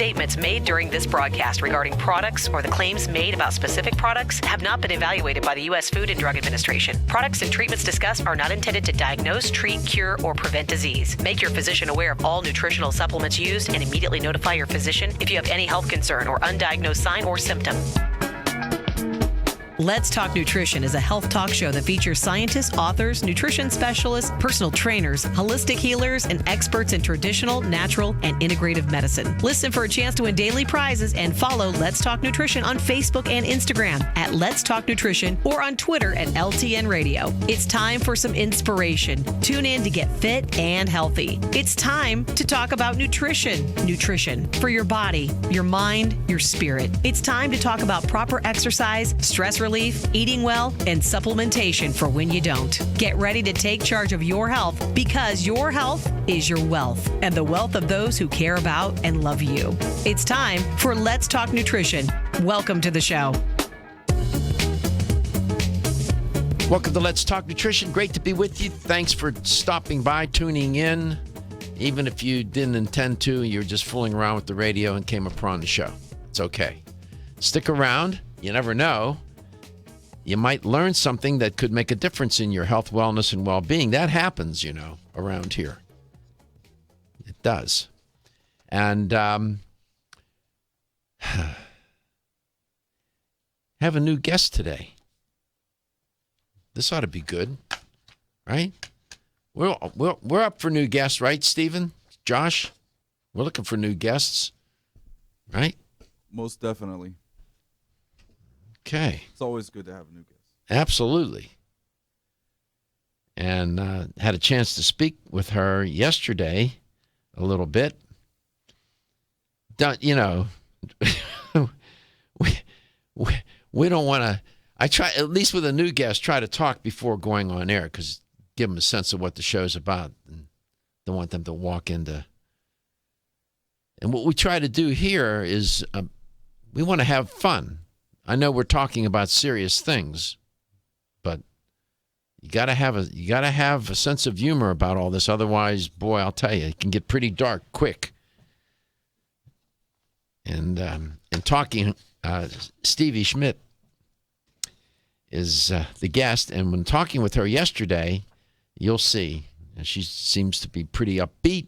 Statements made during this broadcast regarding products or the claims made about specific products have not been evaluated by the U.S. Food and Drug Administration. Products and treatments discussed are not intended to diagnose, treat, cure, or prevent disease. Make your physician aware of all nutritional supplements used and immediately notify your physician if you have any health concern or undiagnosed sign or symptom. Let's Talk Nutrition is a health talk show that features scientists, authors, nutrition specialists, personal trainers, holistic healers, and experts in traditional, natural, and integrative medicine. Listen for a chance to win daily prizes and follow Let's Talk Nutrition on Facebook and Instagram at Let's Talk Nutrition or on Twitter at LTN Radio. It's time for some inspiration. Tune in to get fit and healthy. It's time to talk about nutrition. Nutrition for your body, your mind, your spirit. It's time to talk about proper exercise, stress relief, eating well, and supplementation for when you don't. Get ready to take charge of your health because your health is your wealth and the wealth of those who care about and love you. It's time for Let's Talk Nutrition. Welcome to the show. Welcome to Let's Talk Nutrition. Great to be with you. Thanks for stopping by, tuning in. Even if you didn't intend to, you're just fooling around with the radio and came upon the show. It's okay. Stick around. You never know. You might learn something that could make a difference in your health, wellness, and well-being. That happens, around here. It does. And have a new guest today. This ought to be good, right? We're up for new guests, right, Stephen? Josh? We're looking for new guests, right? Most definitely. Okay. It's always good to have a new guest. Absolutely. And had a chance to speak with her yesterday a little bit. We don't want to, I try, at least with a new guest, try to talk before going on air because give them a sense of what the show's about. And don't want them to walk into. And what we try to do here is we want to have fun. I know we're talking about serious things, but you got to have a sense of humor about all this. Otherwise, boy, I'll tell you, it can get pretty dark quick. And talking, Stevie Schmidt is the guest, and when talking with her yesterday, you'll see she seems to be pretty upbeat,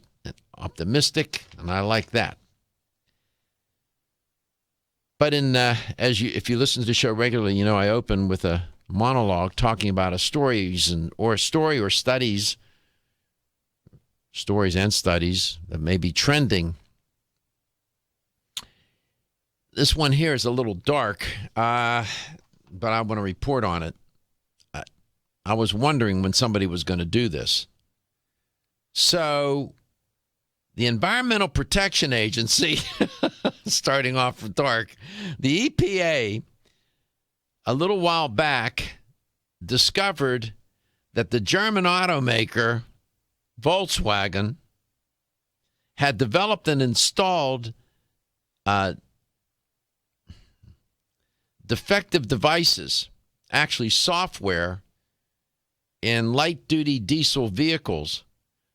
optimistic, and I like that. But if you listen to the show regularly, I open with a monologue talking about stories and studies that may be trending. This one here is a little dark, but I want to report on it. I was wondering when somebody was going to do this. So, the Environmental Protection Agency, starting off with dark, the EPA, a little while back, discovered that the German automaker Volkswagen had developed and installed defective devices, actually software, in light-duty diesel vehicles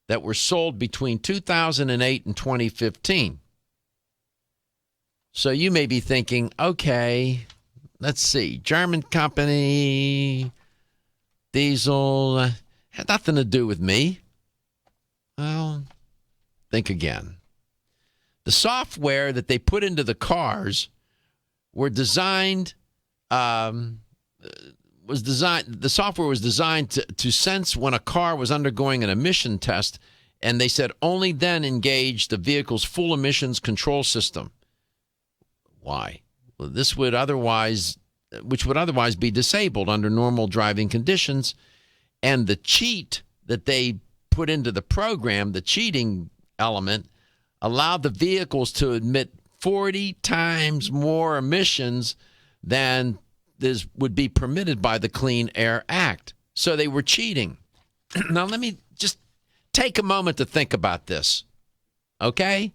that were sold between 2008 and 2015. So you may be thinking, okay, let's see, German company, diesel, had nothing to do with me. Well, think again. The software that they put into the cars were designed, the software was designed to sense when a car was undergoing an emission test, and they said only then engage the vehicle's full emissions control system. Why? Well, which would otherwise be disabled under normal driving conditions, and the cheat that they put into the program, the cheating element, allowed the vehicles to emit 40 times more emissions than this would be permitted by the Clean Air Act. So they were cheating. Now, let me just take a moment to think about this, okay?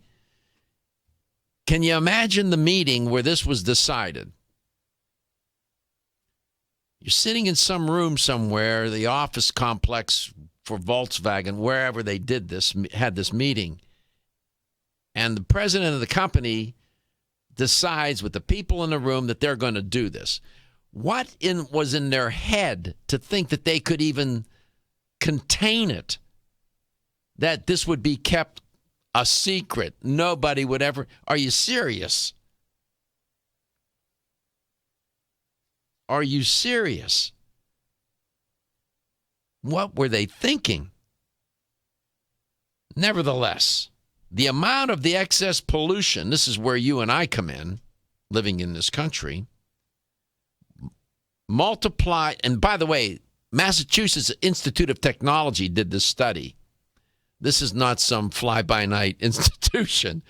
Can you imagine the meeting where this was decided? You're sitting in some room somewhere, the office complex for Volkswagen, wherever they did this, had this meeting, and the president of the company decides with the people in the room that they're going to do this. What was in their head to think that they could even contain it, that this would be kept a secret? Nobody would ever. Are you serious? Are you serious? What were they thinking? Nevertheless, the amount of the excess pollution, this is where you and I come in, living in this country, multiply, and by the way, Massachusetts Institute of Technology did this study. This is not some fly-by-night institution.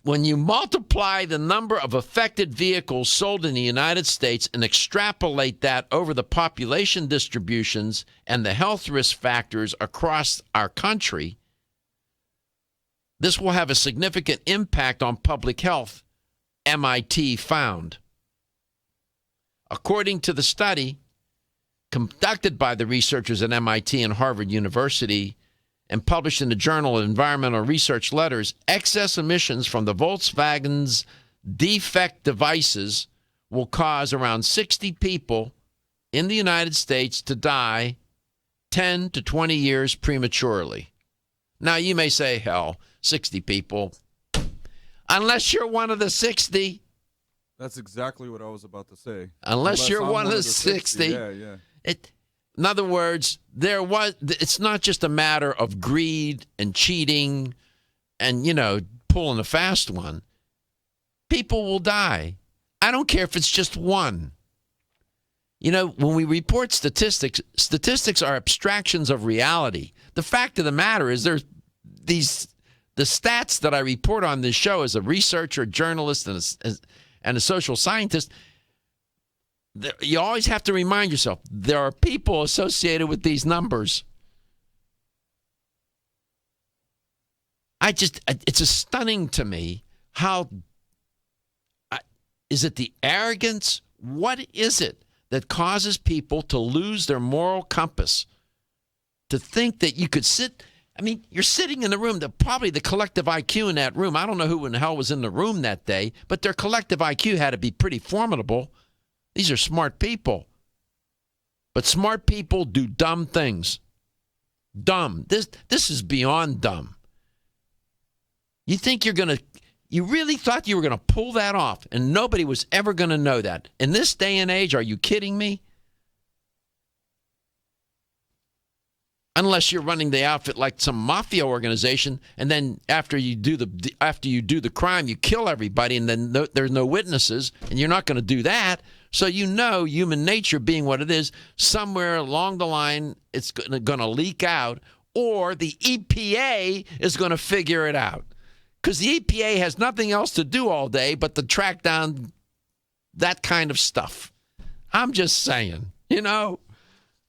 When you multiply the number of affected vehicles sold in the United States and extrapolate that over the population distributions and the health risk factors across our country, this will have a significant impact on public health, MIT found. According to the study conducted by the researchers at MIT and Harvard University and published in the Journal of Environmental Research Letters, excess emissions from the Volkswagen's defect devices will cause around 60 people in the United States to die 10 to 20 years prematurely. Now, you may say, hell, 60 people. Unless you're one of the 60. That's exactly what I was about to say. Unless you're I'm one of the 60. Yeah. In other words, it's not just a matter of greed and cheating and, pulling a fast one. People will die. I don't care if it's just one. When we report statistics are abstractions of reality. The fact of the matter is the stats that I report on this show as a researcher, journalist, and a social scientist, you always have to remind yourself, there are people associated with these numbers. It's stunning to me how, is it the arrogance? What is it that causes people to lose their moral compass? To think that you could you're sitting in the room, probably the collective IQ in that room, I don't know who in the hell was in the room that day, but their collective IQ had to be pretty formidable. These are smart people. But smart people do dumb things. Dumb. This is beyond dumb. You really thought you were going to pull that off, and nobody was ever going to know that. In this day and age, are you kidding me? Unless you're running the outfit like some mafia organization, and then after you do the crime, you kill everybody, and then there's no witnesses, and you're not going to do that. So human nature being what it is, somewhere along the line, it's going to leak out, or the EPA is going to figure it out. Because the EPA has nothing else to do all day but to track down that kind of stuff. I'm just saying, Oh,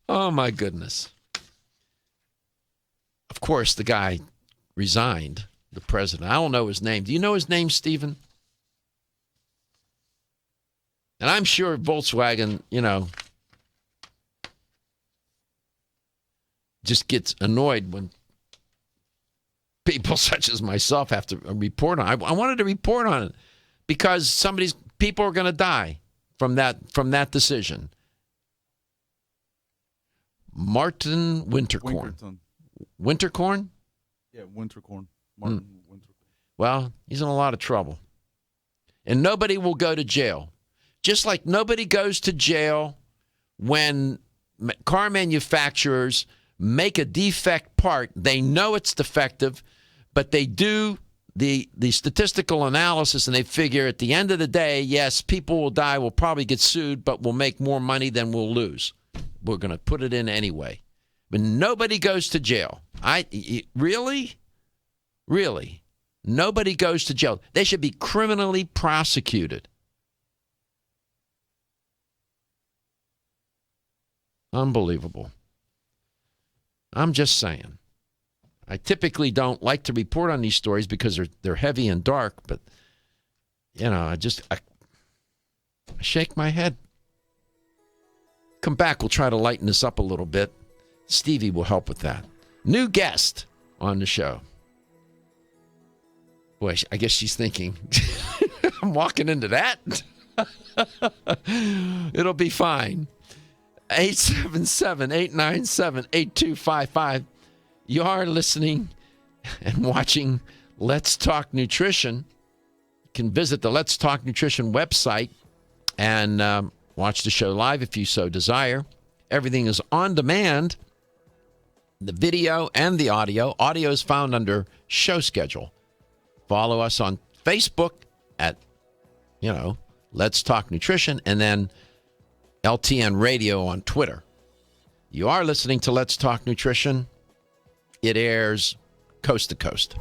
my goodness. Of course, the guy resigned, the president. I don't know his name. Do you know his name, Stephen? And I'm sure Volkswagen, just gets annoyed when people such as myself have to report on it. I wanted to report on it because people are going to die from that decision. Martin Winterkorn. Winterkorn? Yeah, Winterkorn. Martin Winterkorn. Well, he's in a lot of trouble. And nobody will go to jail. Just like nobody goes to jail when car manufacturers make a defect part. They know it's defective, but they do the statistical analysis, and they figure at the end of the day, yes, people will die, we'll probably get sued, but we'll make more money than we'll lose. We're going to put it in anyway. But nobody goes to jail. Really? Nobody goes to jail. They should be criminally prosecuted. Unbelievable. I'm just saying. I typically don't like to report on these stories because they're heavy and dark, but I shake my head. Come back, we'll try to lighten this up a little bit. Stevie will help with that. New guest on the show. Boy, I guess she's thinking, I'm walking into that. It'll be fine. 877-897-8255. You are listening and watching Let's Talk Nutrition. You can visit the Let's Talk Nutrition website and watch the show live if you so desire. Everything is on demand, the video and the audio. Audio is found under show schedule. Follow us on Facebook at, Let's Talk Nutrition, and then LTN Radio on Twitter. You are listening to Let's Talk Nutrition. It airs coast to coast.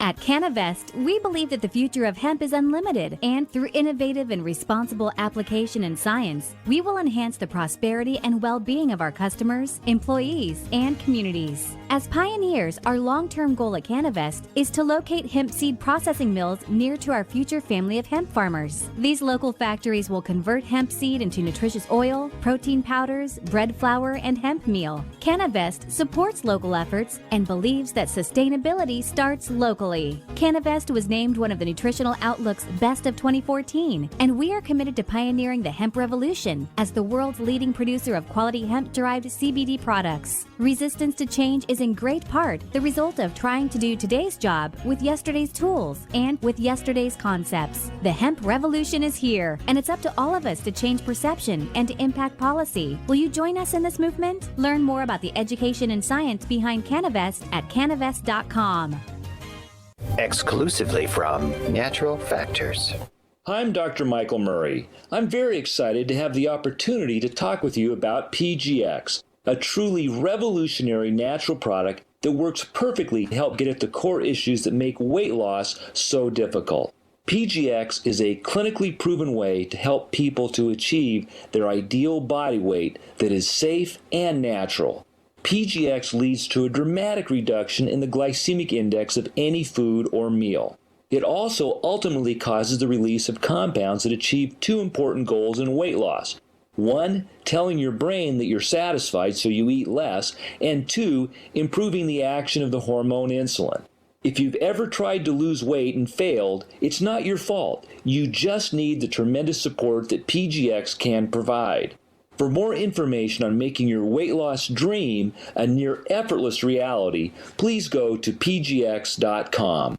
At Canavest, we believe that the future of hemp is unlimited, and through innovative and responsible application and science, we will enhance the prosperity and well-being of our customers, employees, and communities. As pioneers, our long-term goal at Canavest is to locate hemp seed processing mills near to our future family of hemp farmers. These local factories will convert hemp seed into nutritious oil, protein powders, bread flour, and hemp meal. Canavest supports local efforts and believes that sustainability starts locally. Canavest was named one of the Nutritional Outlook's Best of 2014, and we are committed to pioneering the hemp revolution as the world's leading producer of quality hemp-derived CBD products. Resistance to change is in great part the result of trying to do today's job with yesterday's tools and with yesterday's concepts. The hemp revolution is here, and it's up to all of us to change perception and to impact policy. Will you join us in this movement? Learn more about the education and science behind Canavest at canavest.com. Exclusively from Natural Factors. I'm Dr. Michael Murray. I'm very excited to have the opportunity to talk with you about PGX, a truly revolutionary natural product that works perfectly to help get at the core issues that make weight loss so difficult. PGX is a clinically proven way to help people to achieve their ideal body weight that is safe and natural. PGX leads to a dramatic reduction in the glycemic index of any food or meal. It also ultimately causes the release of compounds that achieve two important goals in weight loss. One, telling your brain that you're satisfied so you eat less, and two, improving the action of the hormone insulin. If you've ever tried to lose weight and failed, it's not your fault. You just need the tremendous support that PGX can provide. For more information on making your weight loss dream a near effortless reality, please go to pgx.com.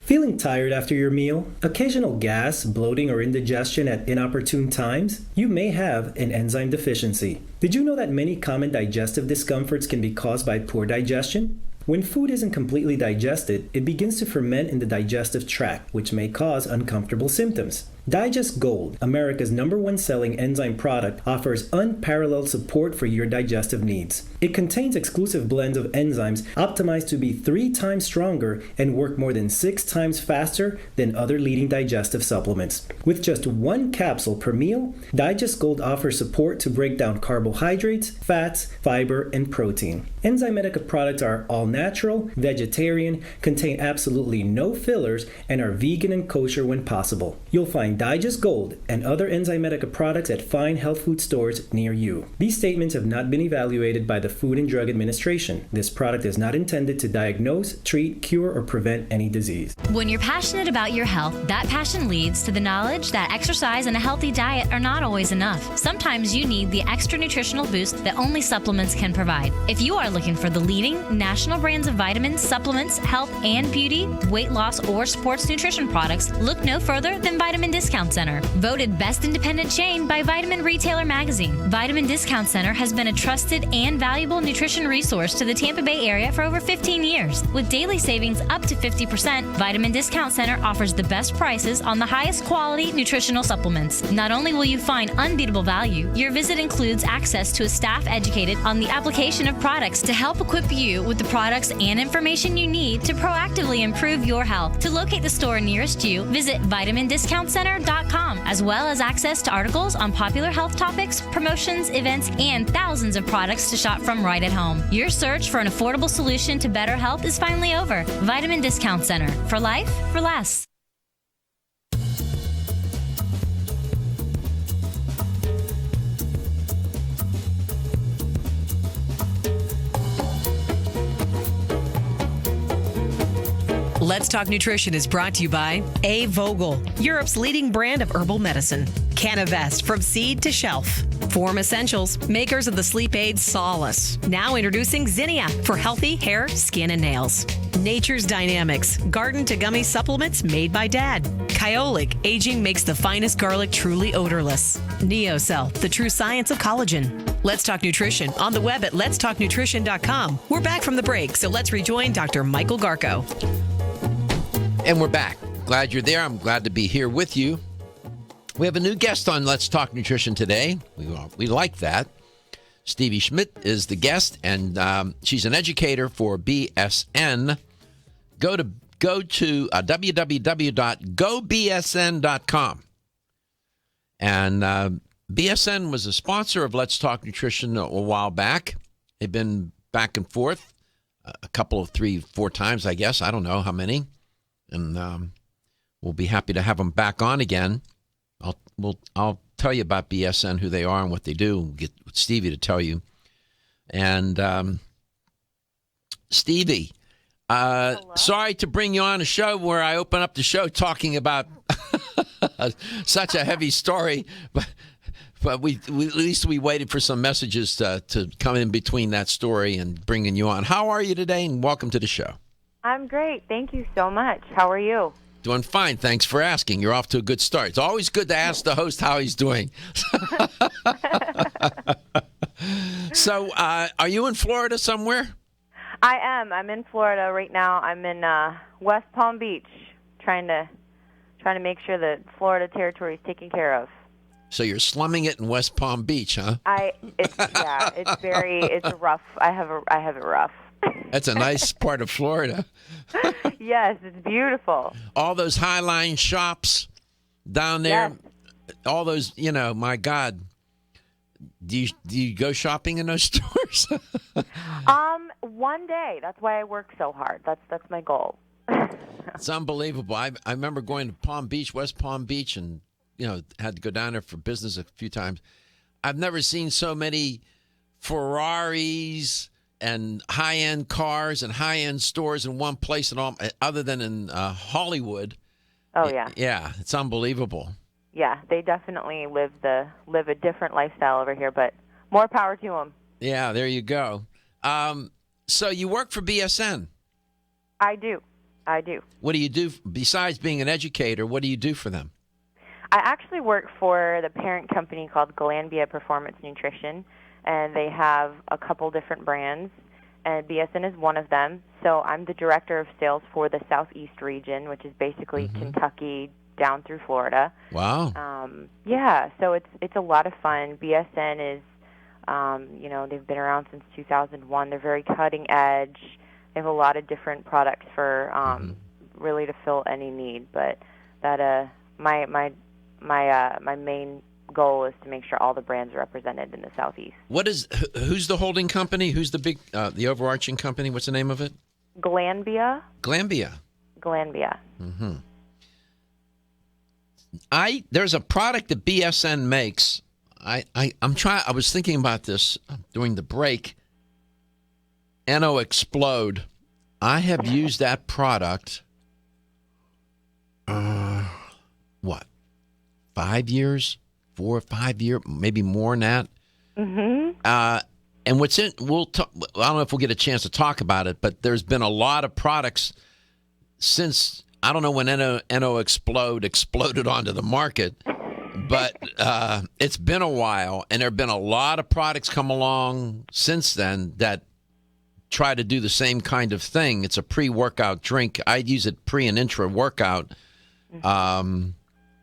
Feeling tired after your meal? Occasional gas, bloating, or indigestion at inopportune times? You may have an enzyme deficiency. Did you know that many common digestive discomforts can be caused by poor digestion? When food isn't completely digested, it begins to ferment in the digestive tract, which may cause uncomfortable symptoms. Digest Gold, America's #1 selling enzyme product, offers unparalleled support for your digestive needs. It contains exclusive blends of enzymes optimized to be 3 times stronger and work more than 6 times faster than other leading digestive supplements. With just 1 capsule per meal, Digest Gold offers support to break down carbohydrates, fats, fiber, and protein. Enzymatica products are all natural, vegetarian, contain absolutely no fillers, and are vegan and kosher when possible. You'll find Digest Gold and other Enzymatica products at fine health food stores near you. These statements have not been evaluated by the Food and Drug Administration. This product is not intended to diagnose, treat, cure, or prevent any disease. When you're passionate about your health, that passion leads to the knowledge that exercise and a healthy diet are not always enough. Sometimes you need the extra nutritional boost that only supplements can provide. If you are looking for the leading national brands of vitamins, supplements, health and beauty, weight loss, or sports nutrition products, look no further than Vitamin Discount Center. Voted best independent chain by Vitamin Retailer Magazine, Vitamin Discount Center has been a trusted and valuable nutrition resource to the Tampa Bay area for over 15 years. With daily savings up to 50%, Vitamin Discount Center offers the best prices on the highest quality nutritional supplements. Not only will you find unbeatable value, your visit includes access to a staff educated on the application of products to help equip you with the products and information you need to proactively improve your health. To locate the store nearest you, visit vitamindiscountcenter.com, as well as access to articles on popular health topics, promotions, events, and thousands of products to shop from right at home. Your search for an affordable solution to better health is finally over. Vitamin Discount Center. For life, for less. Let's Talk Nutrition is brought to you by A. Vogel, Europe's leading brand of herbal medicine. Canavest, from seed to shelf. Form Essentials, makers of the sleep aid Solace. Now introducing Zinnia for healthy hair, skin, and nails. Nature's Dynamics, garden to gummy supplements made by Dad. Kyolic, aging makes the finest garlic truly odorless. NeoCell, the true science of collagen. Let's Talk Nutrition on the web at letstalknutrition.com. We're back from the break, so let's rejoin Dr. Michael Garko. And we're back. Glad you're there. I'm glad to be here with you. We have a new guest on Let's Talk Nutrition today. We like that. Stevie Schmidt is the guest, and she's an educator for BSN. Go to www.gobsn.com. And BSN was a sponsor of Let's Talk Nutrition a while back. They've been back and forth a couple of 3-4 times, I guess. I don't know how many. And we'll be happy to have them back on again. I'll tell you about BSN, who they are and what they do. Get Stevie to tell you. And Stevie, sorry to bring you on a show where I open up the show talking about such a heavy story, but at least we waited for some messages to come in between that story and bringing you on. How are you today? And welcome to the show. I'm great. Thank you so much. How are you? Doing fine. Thanks for asking. You're off to a good start. It's always good to ask the host how he's doing. So, are you in Florida somewhere? I am. I'm in Florida right now. I'm in West Palm Beach, trying to make sure that Florida territory is taken care of. So you're slumming it in West Palm Beach, huh? It's rough. I have it rough. That's a nice part of Florida. Yes, it's beautiful. All those Highline shops down there, yes. All those, my God. Do you go shopping in those stores? One day. That's why I work so hard. That's my goal. It's unbelievable. I remember going to Palm Beach, West Palm Beach, and had to go down there for business a few times. I've never seen so many Ferraris and high-end cars and high-end stores in one place and all, other than in Hollywood. Oh yeah. Yeah, it's unbelievable. Yeah, they definitely live a different lifestyle over here, but more power to them. Yeah, there you go. So you work for BSN? I do. What do you do besides being an educator? What do you do for them? I actually work for the parent company called Glanbia Performance Nutrition, and they have a couple different brands, and BSN is one of them. So I'm the director of sales for the Southeast region, which is basically Kentucky down through Florida. Wow. Yeah, so it's a lot of fun. BSN is, they've been around since 2001. They're very cutting edge. They have a lot of different products for really to fill any need. But that my main goal is to make sure all the brands are represented in the Southeast. Who's the holding company? Who's the big, the overarching company? What's the name of it? Glanbia. Glanbia. Mm-hmm. There's a product that BSN makes. I was thinking about this during the break. NO Explode. I have used that product. 5 years, 4 or 5 years, maybe more than that. Mm-hmm. And what's in? I don't know if we'll get a chance to talk about it, but there's been a lot of products since. I don't know when NO exploded onto the market, but it's been a while, and there have been a lot of products come along since then that try to do the same kind of thing. It's a pre-workout drink. I'd use it pre and intra-workout,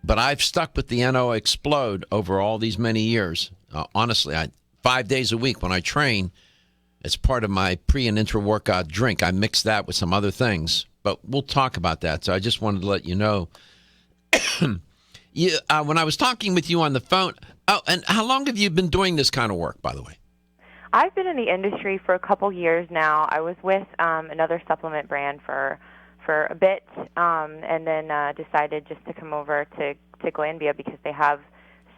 but I've stuck with the NO Explode over all these many years. Honestly, 5 days a week when I train, it's part of my pre and intra-workout drink. I mix that with some other things. But we'll talk about that. So I just wanted to let you know. When I was talking with you on the phone, and how long have you been doing this kind of work, by the way? I've been in the industry for a couple years now. I was with another supplement brand for a bit, and then decided just to come over to Glanbia because they have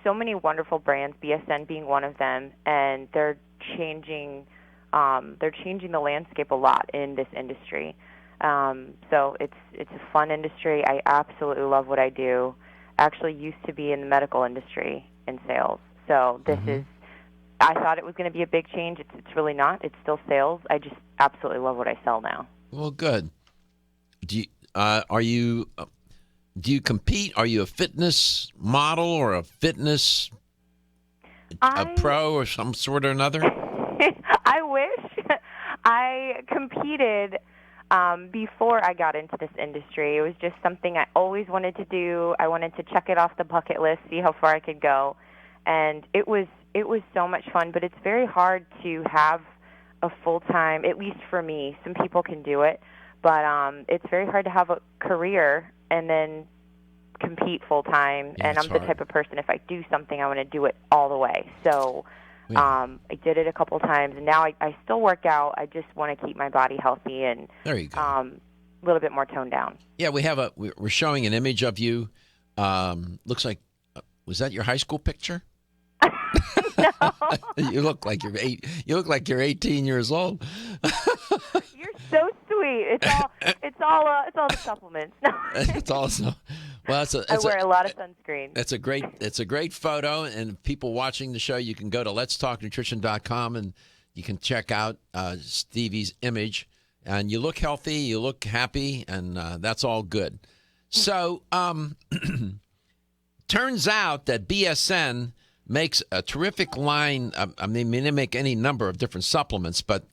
so many wonderful brands, BSN being one of them, and they're changing the landscape a lot in this industry. So it's a fun industry. I absolutely love what I do. Actually used to be in the medical industry in sales. So this is, I thought it was going to be a big change. It's really not. It's still sales. I just absolutely love what I sell now. Well, good. Do you compete? Are you a fitness model or a fitness a pro or some sort or another? I wish. I competed before I got into this industry. It was just something I always wanted to do. I wanted to check it off the bucket list, see how far I could go, and it was so much fun. But it's very hard to have a full-time, at least for me. Some people can do it, but it's very hard to have a career and then compete full-time. Yeah, and I'm the type of person, if I do something, I want to do it all the way. So I did it a couple times, and now I still work out. I just want to keep my body healthy and there you go. A little bit more toned down. Yeah, we're showing an image of you. Looks like, was that your high school picture? No. You look like you're 18 years old. You're so sweet. It's all the supplements. It's also I wear a lot of sunscreen. It's a great photo, and people watching the show, you can go to letstalknutrition.com and you can check out Stevie's image, and you look healthy, you look happy, and that's all good. So, turns out that BSN makes a terrific line. I mean, they make any number of different supplements, but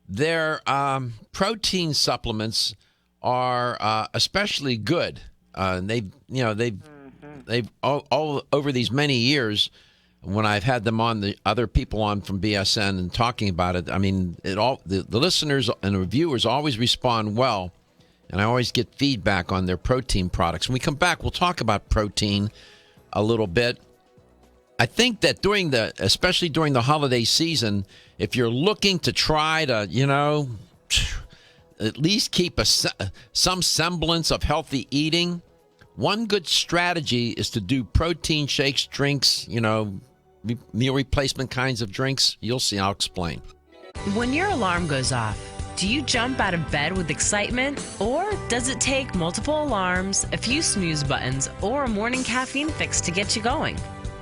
their protein supplements are especially good. They've all over these many years, when I've had them on, the other people on from BSN and talking about it, I mean, the listeners and the reviewers always respond well, and I always get feedback on their protein products. When we come back, we'll talk about protein a little bit. I think that especially during the holiday season, if you're looking to try to, at least keep some semblance of healthy eating, one good strategy is to do protein shakes, drinks, meal replacement kinds of drinks. You'll see. I'll explain. When your alarm goes off, do you jump out of bed with excitement, or does it take multiple alarms, a few snooze buttons, or a morning caffeine fix to get you going?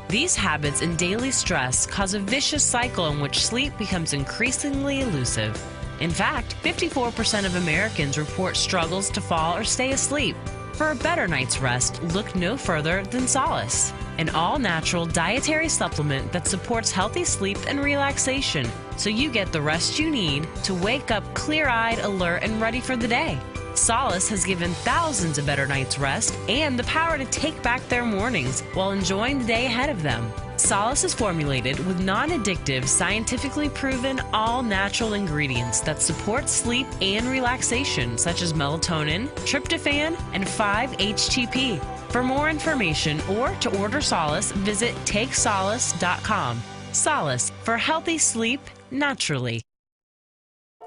These habits and daily stress cause a vicious cycle in which sleep becomes increasingly elusive. In fact, 54% of Americans report struggles to fall or stay asleep. For a better night's rest, look no further than Solace, an all-natural dietary supplement that supports healthy sleep and relaxation, so you get the rest you need to wake up clear-eyed, alert, and ready for the day. Solace has given thousands a better night's rest and the power to take back their mornings while enjoying the day ahead of them. Solace is formulated with non-addictive, scientifically proven, all-natural ingredients that support sleep and relaxation, such as melatonin, tryptophan, and 5-HTP. For more information or to order Solace, visit takesolace.com. Solace, for healthy sleep naturally.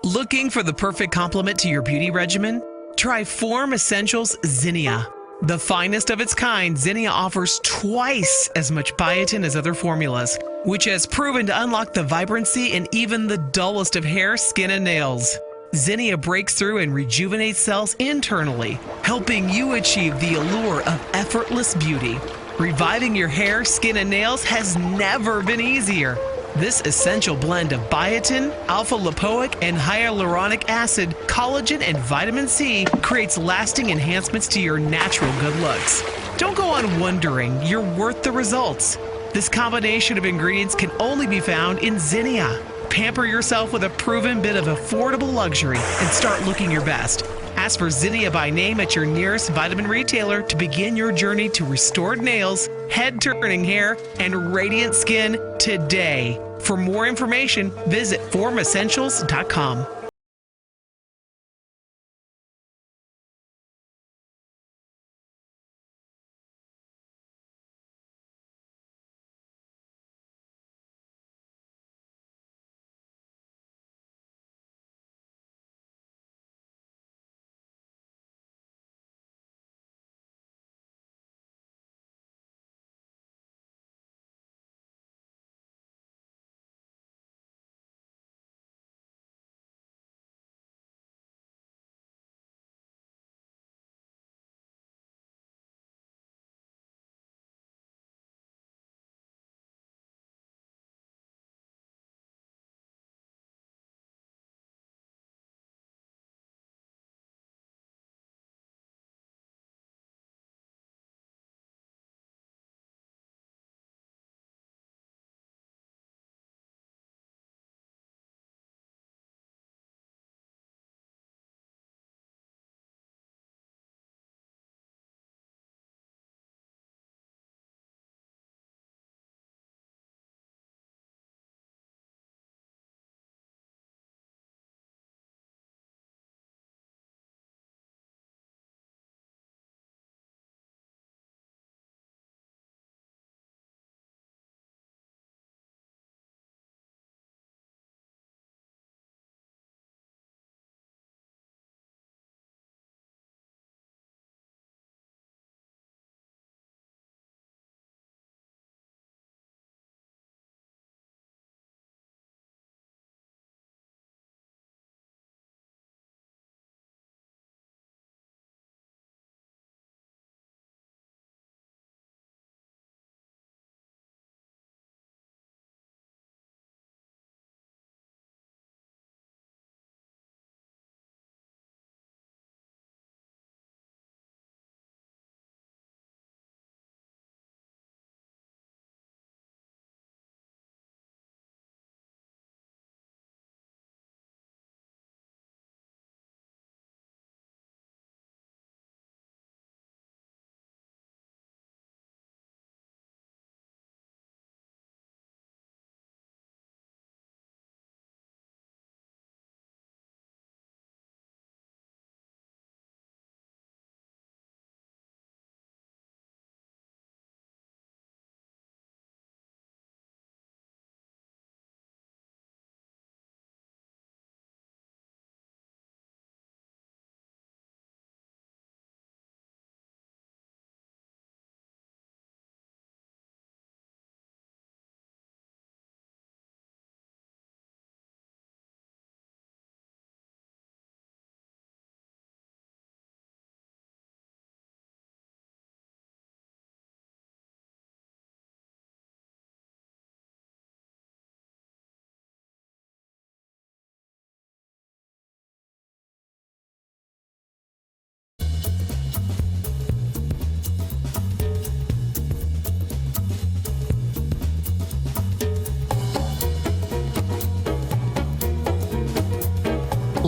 Looking for the perfect complement to your beauty regimen? Try Form Essentials Zinnia. The finest of its kind, Zinnia offers twice as much biotin as other formulas, which has proven to unlock the vibrancy in even the dullest of hair, skin, and nails. Zinnia breaks through and rejuvenates cells internally, helping you achieve the allure of effortless beauty. Reviving your hair, skin, and nails has never been easier. This essential blend of biotin, alpha-lipoic, and hyaluronic acid, collagen, and vitamin C creates lasting enhancements to your natural good looks. Don't go on wondering. You're worth the results. This combination of ingredients can only be found in Zinnia. Pamper yourself with a proven bit of affordable luxury and start looking your best. Ask for Zinnia by name at your nearest vitamin retailer to begin your journey to restored nails, head-turning hair, and radiant skin today. For more information, visit formessentials.com.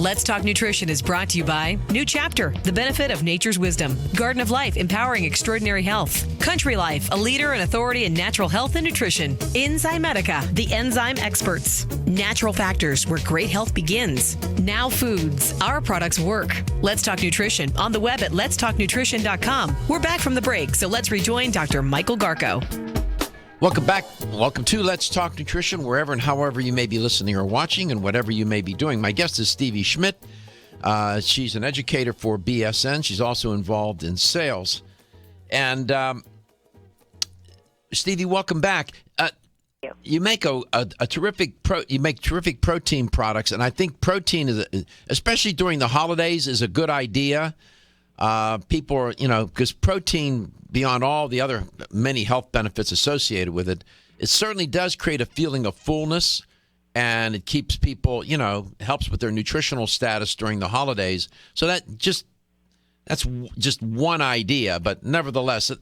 Let's Talk Nutrition is brought to you by New Chapter, the benefit of nature's wisdom. Garden of Life, empowering extraordinary health. Country Life, a leader and authority in natural health and nutrition. Enzymedica, the enzyme experts. Natural Factors, where great health begins. Now Foods, our products work. Let's Talk Nutrition on the web at letstalknutrition.com. We're back from the break, so let's rejoin Dr. Michael Garko. Welcome back. Welcome to Let's Talk Nutrition, wherever and however you may be listening or watching and whatever you may be doing. My guest is Stevie Schmidt. She's an educator for BSN. She's also involved in sales. And Stevie, welcome back. You make terrific protein products, and I think protein is, especially during the holidays, is a good idea. People are, because protein, beyond all the other many health benefits associated with it, it certainly does create a feeling of fullness, and it keeps people, helps with their nutritional status during the holidays. So that's just one idea, but nevertheless, I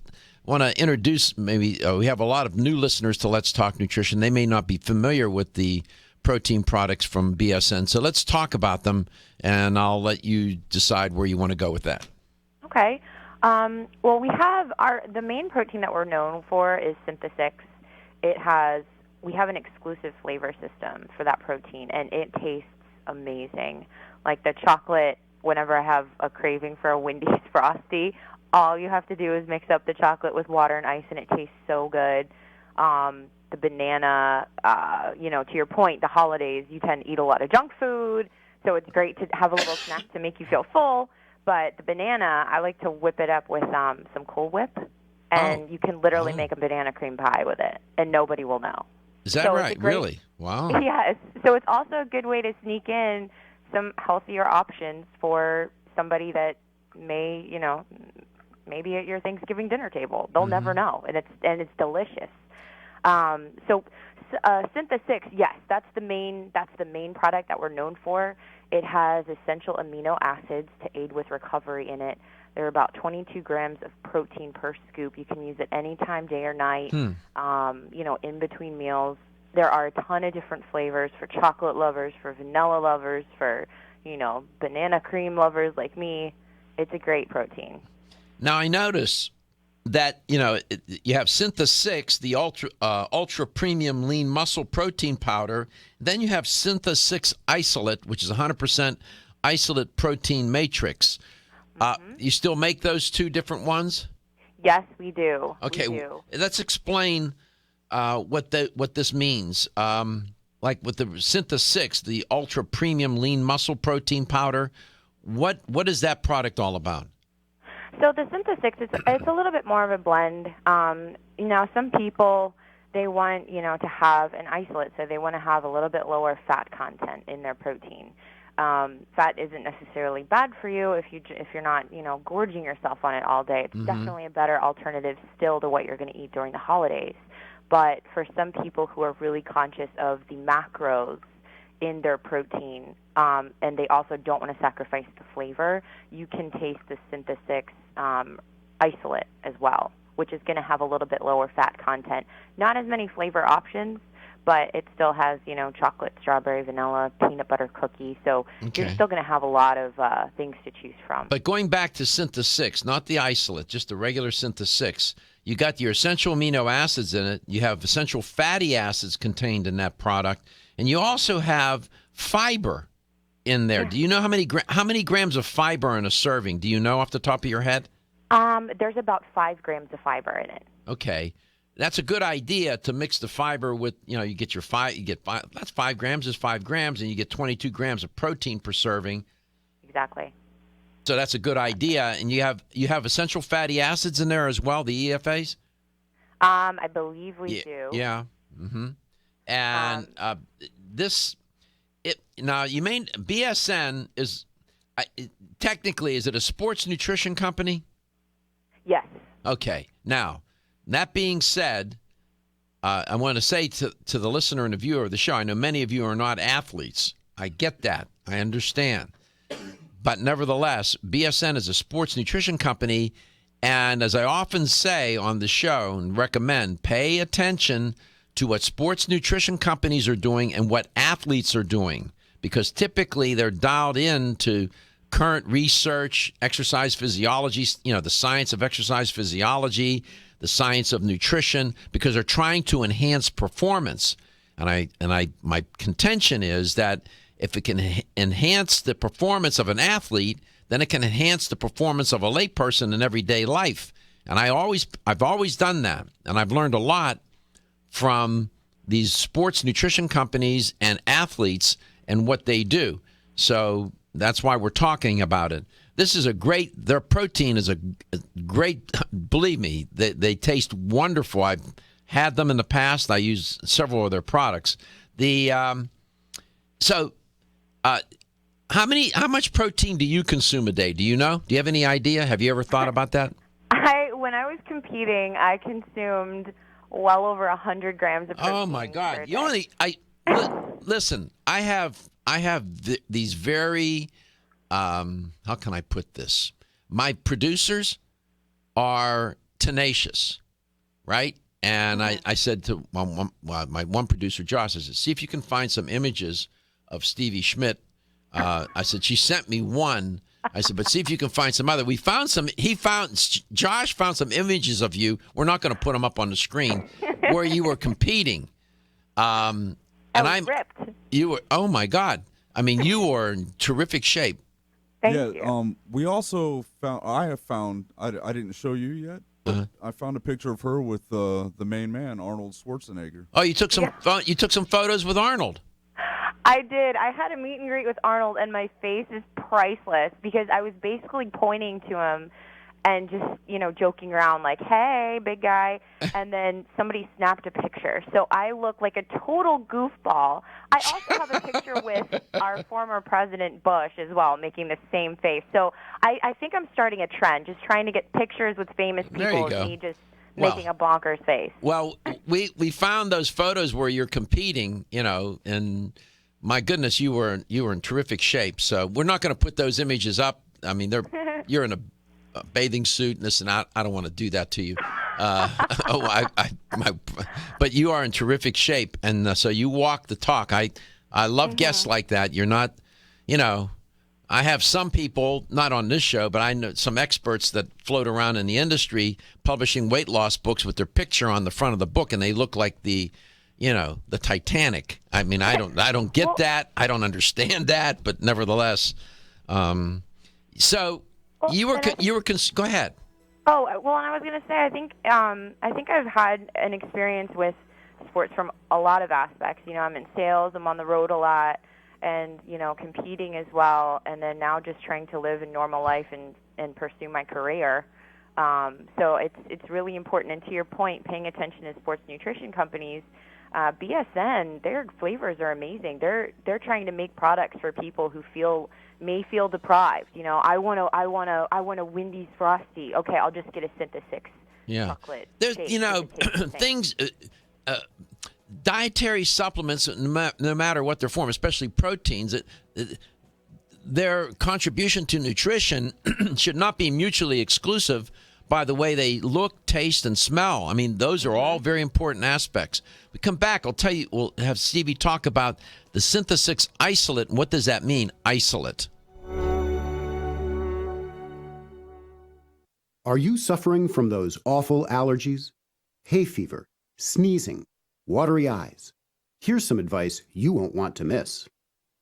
want to introduce, maybe we have a lot of new listeners to Let's Talk Nutrition. They may not be familiar with the protein products from BSN. So let's talk about them, and I'll let you decide where you want to go with that. Okay. Well, we have the main protein that we're known for is Synthesix. We have an exclusive flavor system for that protein, and it tastes amazing. Like the chocolate, whenever I have a craving for a Wendy's Frosty, all you have to do is mix up the chocolate with water and ice, and it tastes so good. The banana, to your point, the holidays, you tend to eat a lot of junk food, so it's great to have a little snack to make you feel full. But the banana, I like to whip it up with some Cool Whip, and you can literally make a banana cream pie with it, and nobody will know. Is that right? Really? Wow. Yes. So it's also a good way to sneak in some healthier options for somebody that may, maybe at your Thanksgiving dinner table. They'll never know, and it's delicious. Synthesix, yes, that's the main product that we're known for. It has essential amino acids to aid with recovery in it. There are about 22 grams of protein per scoop. You can use it anytime, day or night, in between meals. There are a ton of different flavors for chocolate lovers, for vanilla lovers, for, banana cream lovers like me. It's a great protein. Now, I notice that, you have Synthesix, the ultra premium lean muscle protein powder. Then you have Synthesix isolate, which is 100% isolate protein matrix. You still make those two different ones? Yes, we do. Okay, we do. Let's explain what this means. Like with the Synthesix, the ultra premium lean muscle protein powder, what is that product all about? So the Synthesix, it's a little bit more of a blend. Some people, they want, to have an isolate, so they want to have a little bit lower fat content in their protein. Fat isn't necessarily bad for you if you're not, gorging yourself on it all day. It's definitely a better alternative still to what you're going to eat during the holidays. But for some people who are really conscious of the macros in their protein, and they also don't want to sacrifice the flavor, you can taste the Synthesix isolate as well, which is going to have a little bit lower fat content. Not as many flavor options, but it still has, chocolate, strawberry, vanilla, peanut butter cookie. So you're still going to have a lot of things to choose from. But going back to Synthesix, not the isolate, just the regular Synthesix, you got your essential amino acids in it. You have essential fatty acids contained in that product. And you also have fiber in there. Do you know how many grams of fiber in a serving? Do you know off the top of your head? There's about 5 grams of fiber in it. Okay. That's a good idea to mix the fiber with, you get your that's 5 grams is 5 grams, and you get 22 grams of protein per serving. Exactly. So that's a good idea. And you have essential fatty acids in there as well, the EFAs? I believe we do. Yeah. Mm-hmm. And BSN is technically, is it a sports nutrition company? Yes. Okay. Now, that being said, I want to say to the listener and the viewer of the show, I know many of you are not athletes. I get that. I understand. But nevertheless, BSN is a sports nutrition company. And as I often say on the show and recommend, pay attention to what sports nutrition companies are doing and what athletes are doing. because typically they're dialed in to current research, exercise physiology, the science of exercise physiology, the science of nutrition, because they're trying to enhance performance. And my contention is that if it can enhance the performance of an athlete, then it can enhance the performance of a layperson in everyday life. And I've always done that, and I've learned a lot from these sports nutrition companies and athletes and what they do. So that's why we're talking about it. Their protein is a great, believe me, they taste wonderful. I've had them in the past. I use several of their products. How much protein do you consume a day? Do you know? Do you have any idea? Have you ever thought about that? When I was competing, I consumed well over 100 grams of protein. Oh my God! Listen. I have these very how can I put this? My producers are tenacious, right? And I said to my one producer, Josh, I said, see if you can find some images of Stevie Schmidt. I said, she sent me one. I said, but see if you can find some other. Josh found some images of you. We're not going to put them up on the screen where you were competing. And I was ripped. You were, oh my God. I mean, you were in terrific shape. Thank you. We also found, I didn't show you yet, but I found a picture of her with the main man, Arnold Schwarzenegger. Oh, you took some photos with Arnold. I did. I had a meet and greet with Arnold, and my face is priceless because I was basically pointing to him and just, joking around like, hey, big guy. And then somebody snapped a picture. So I look like a total goofball. I also have a picture with our former President Bush as well, making the same face. So I think I'm starting a trend, just trying to get pictures with famous people and me just making a bonkers face. Well, we found those photos where you're competing, and my goodness, you were in terrific shape. So we're not going to put those images up. I mean, you're in a bathing suit and this and that. I don't want to do that to you. But you are in terrific shape, and so you walk the talk. I love guests like that. You're not, I have some people, not on this show, but I know some experts that float around in the industry publishing weight loss books with their picture on the front of the book, and they look like the Titanic. I mean, I don't get that. I don't understand that, but nevertheless, so you were go ahead. Oh, well, and I was going to say, I think I've had an experience with sports from a lot of aspects. I'm in sales, I'm on the road a lot, and, competing as well, and then now just trying to live a normal life and pursue my career. So it's really important. And to your point, paying attention to sports nutrition companies, BSN, their flavors are amazing. They're trying to make products for people who may feel deprived. I want a Wendy's Frosty. Okay, I'll just get a Synthesis chocolate. There's things. Dietary supplements, no matter what their form, especially proteins, their contribution to nutrition should not be mutually exclusive by the way they look, taste, and smell. I mean, those are all very important aspects. We come back, we'll have Stevie talk about the Synthesis isolate. And what does that mean, isolate? Are you suffering from those awful allergies? Hay fever, sneezing, watery eyes. Here's some advice you won't want to miss.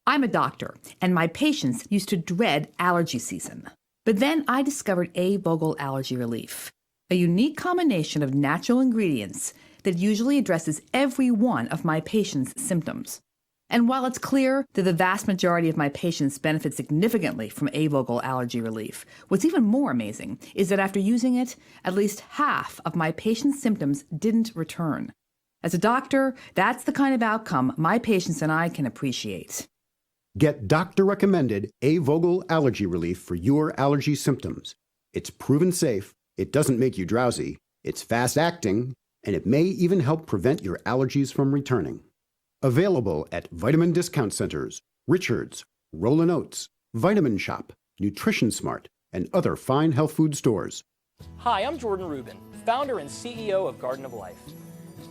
I'm a doctor, and my patients used to dread allergy season. But then I discovered A-Vogel Allergy Relief, a unique combination of natural ingredients that usually addresses every one of my patients' symptoms. And while it's clear that the vast majority of my patients benefit significantly from A-Vogel Allergy Relief, what's even more amazing is that after using it, at least half of my patients' symptoms didn't return. As a doctor, that's the kind of outcome my patients and I can appreciate. Get doctor-recommended A-Vogel Allergy Relief for your allergy symptoms. It's proven safe, it doesn't make you drowsy, it's fast-acting, and it may even help prevent your allergies from returning. Available at vitamin discount centers, Richards, Rollin' Oats, Vitamin Shop, Nutrition Smart, and other fine health food stores. Hi, I'm Jordan Rubin, founder and CEO of Garden of Life.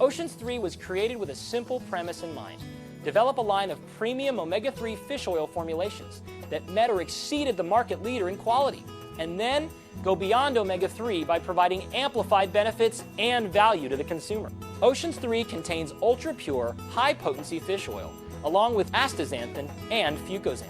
Oceans 3 was created with a simple premise in mind: develop a line of premium omega-3 fish oil formulations that met or exceeded the market leader in quality, and then go beyond omega-3 by providing amplified benefits and value to the consumer. Oceans 3 contains ultra-pure, high-potency fish oil, along with astaxanthin and fucoxanthin.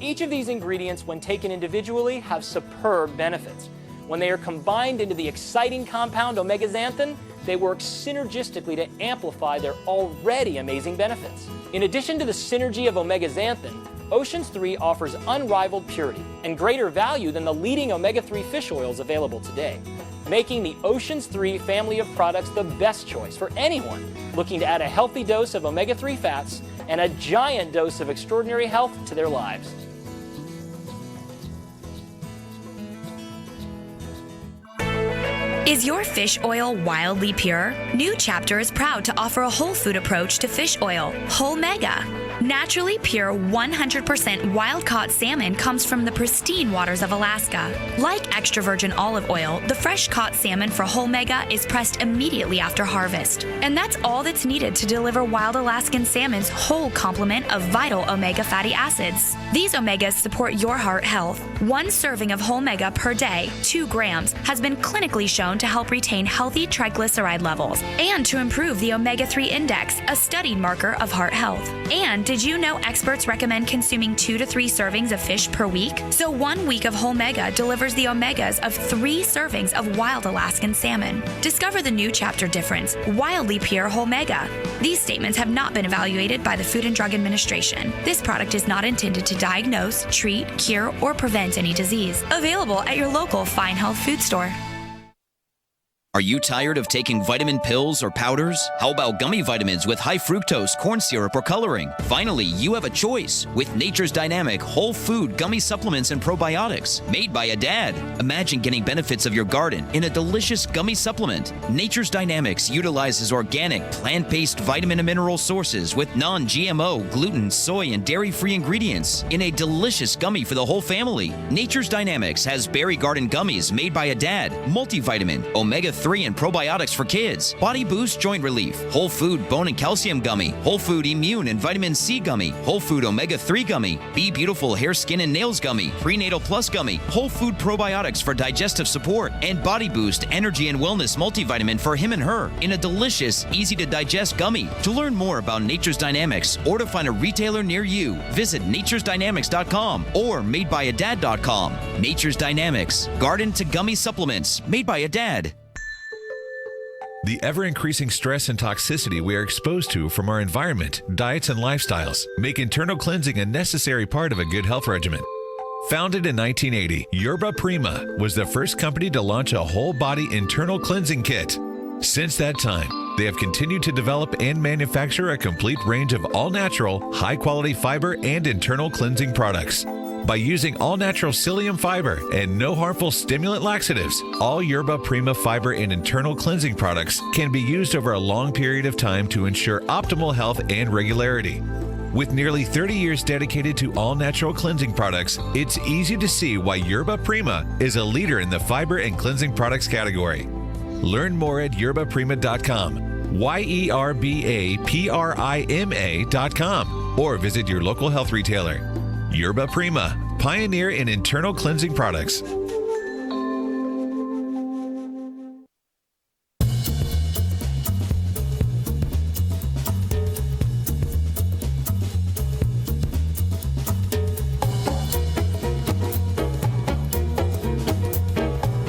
Each of these ingredients, when taken individually, have superb benefits. When they are combined into the exciting compound omega-xanthin, they work synergistically to amplify their already amazing benefits. In addition to the synergy of omega-xanthin, Oceans 3 offers unrivaled purity and greater value than the leading omega-3 fish oils available today, making the Oceans 3 family of products the best choice for anyone looking to add a healthy dose of omega-3 fats and a giant dose of extraordinary health to their lives. Is your fish oil wildly pure? New Chapter is proud to offer a whole food approach to fish oil, Whole Mega. Naturally pure 100% wild-caught salmon comes from the pristine waters of Alaska. Like extra virgin olive oil, the fresh-caught salmon for Whole Mega is pressed immediately after harvest. And that's all that's needed to deliver wild Alaskan salmon's whole complement of vital omega fatty acids. These omegas support your heart health. One serving of Whole Mega per day, 2 grams, has been clinically shown to help retain healthy triglyceride levels and to improve the omega-3 index, a studied marker of heart health. And did you know experts recommend consuming 2 to 3 servings of fish per week? So 1 week of Whole Mega delivers the omegas of 3 servings of wild Alaskan salmon. Discover the New Chapter difference, wildly pure Whole Mega. These statements have not been evaluated by the Food and Drug Administration. This product is not intended to diagnose, treat, cure, or prevent any disease. Available at your local Fine Health food store. Are you tired of taking vitamin pills or powders? How about gummy vitamins with high fructose, corn syrup, or coloring? Finally, you have a choice with Nature's Dynamic whole food gummy supplements and probiotics made by a dad. Imagine getting benefits of your garden in a delicious gummy supplement. Nature's Dynamics utilizes organic, plant-based vitamin and mineral sources with non-GMO, gluten, soy, and dairy-free ingredients in a delicious gummy for the whole family. Nature's Dynamics has berry garden gummies made by a dad, multivitamin, omega-3 and probiotics for kids, body boost joint relief, whole food bone and calcium gummy, whole food immune and vitamin C gummy, whole food omega-3 gummy, Be Beautiful hair, skin, and nails gummy, prenatal plus gummy, whole food probiotics for digestive support, and body boost energy and wellness multivitamin for him and her in a delicious, easy to digest gummy. To learn more about Nature's Dynamics or to find a retailer near you, visit naturesdynamics.com or madebyadad.com. Nature's Dynamics, garden to gummy supplements made by a dad. The ever-increasing stress and toxicity we are exposed to from our environment, diets, and lifestyles make internal cleansing a necessary part of a good health regimen. Founded in 1980, Yerba Prima was the first company to launch a whole-body internal cleansing kit. Since that time, they have continued to develop and manufacture a complete range of all-natural, high-quality fiber and internal cleansing products. By using all-natural psyllium fiber and no harmful stimulant laxatives, all Yerba Prima fiber and internal cleansing products can be used over a long period of time to ensure optimal health and regularity. With nearly 30 years dedicated to all-natural cleansing products, it's easy to see why Yerba Prima is a leader in the fiber and cleansing products category. Learn more at yerbaprima.com, YERBAPRIMA.com, or visit your local health retailer. Yerba Prima, pioneer in internal cleansing products.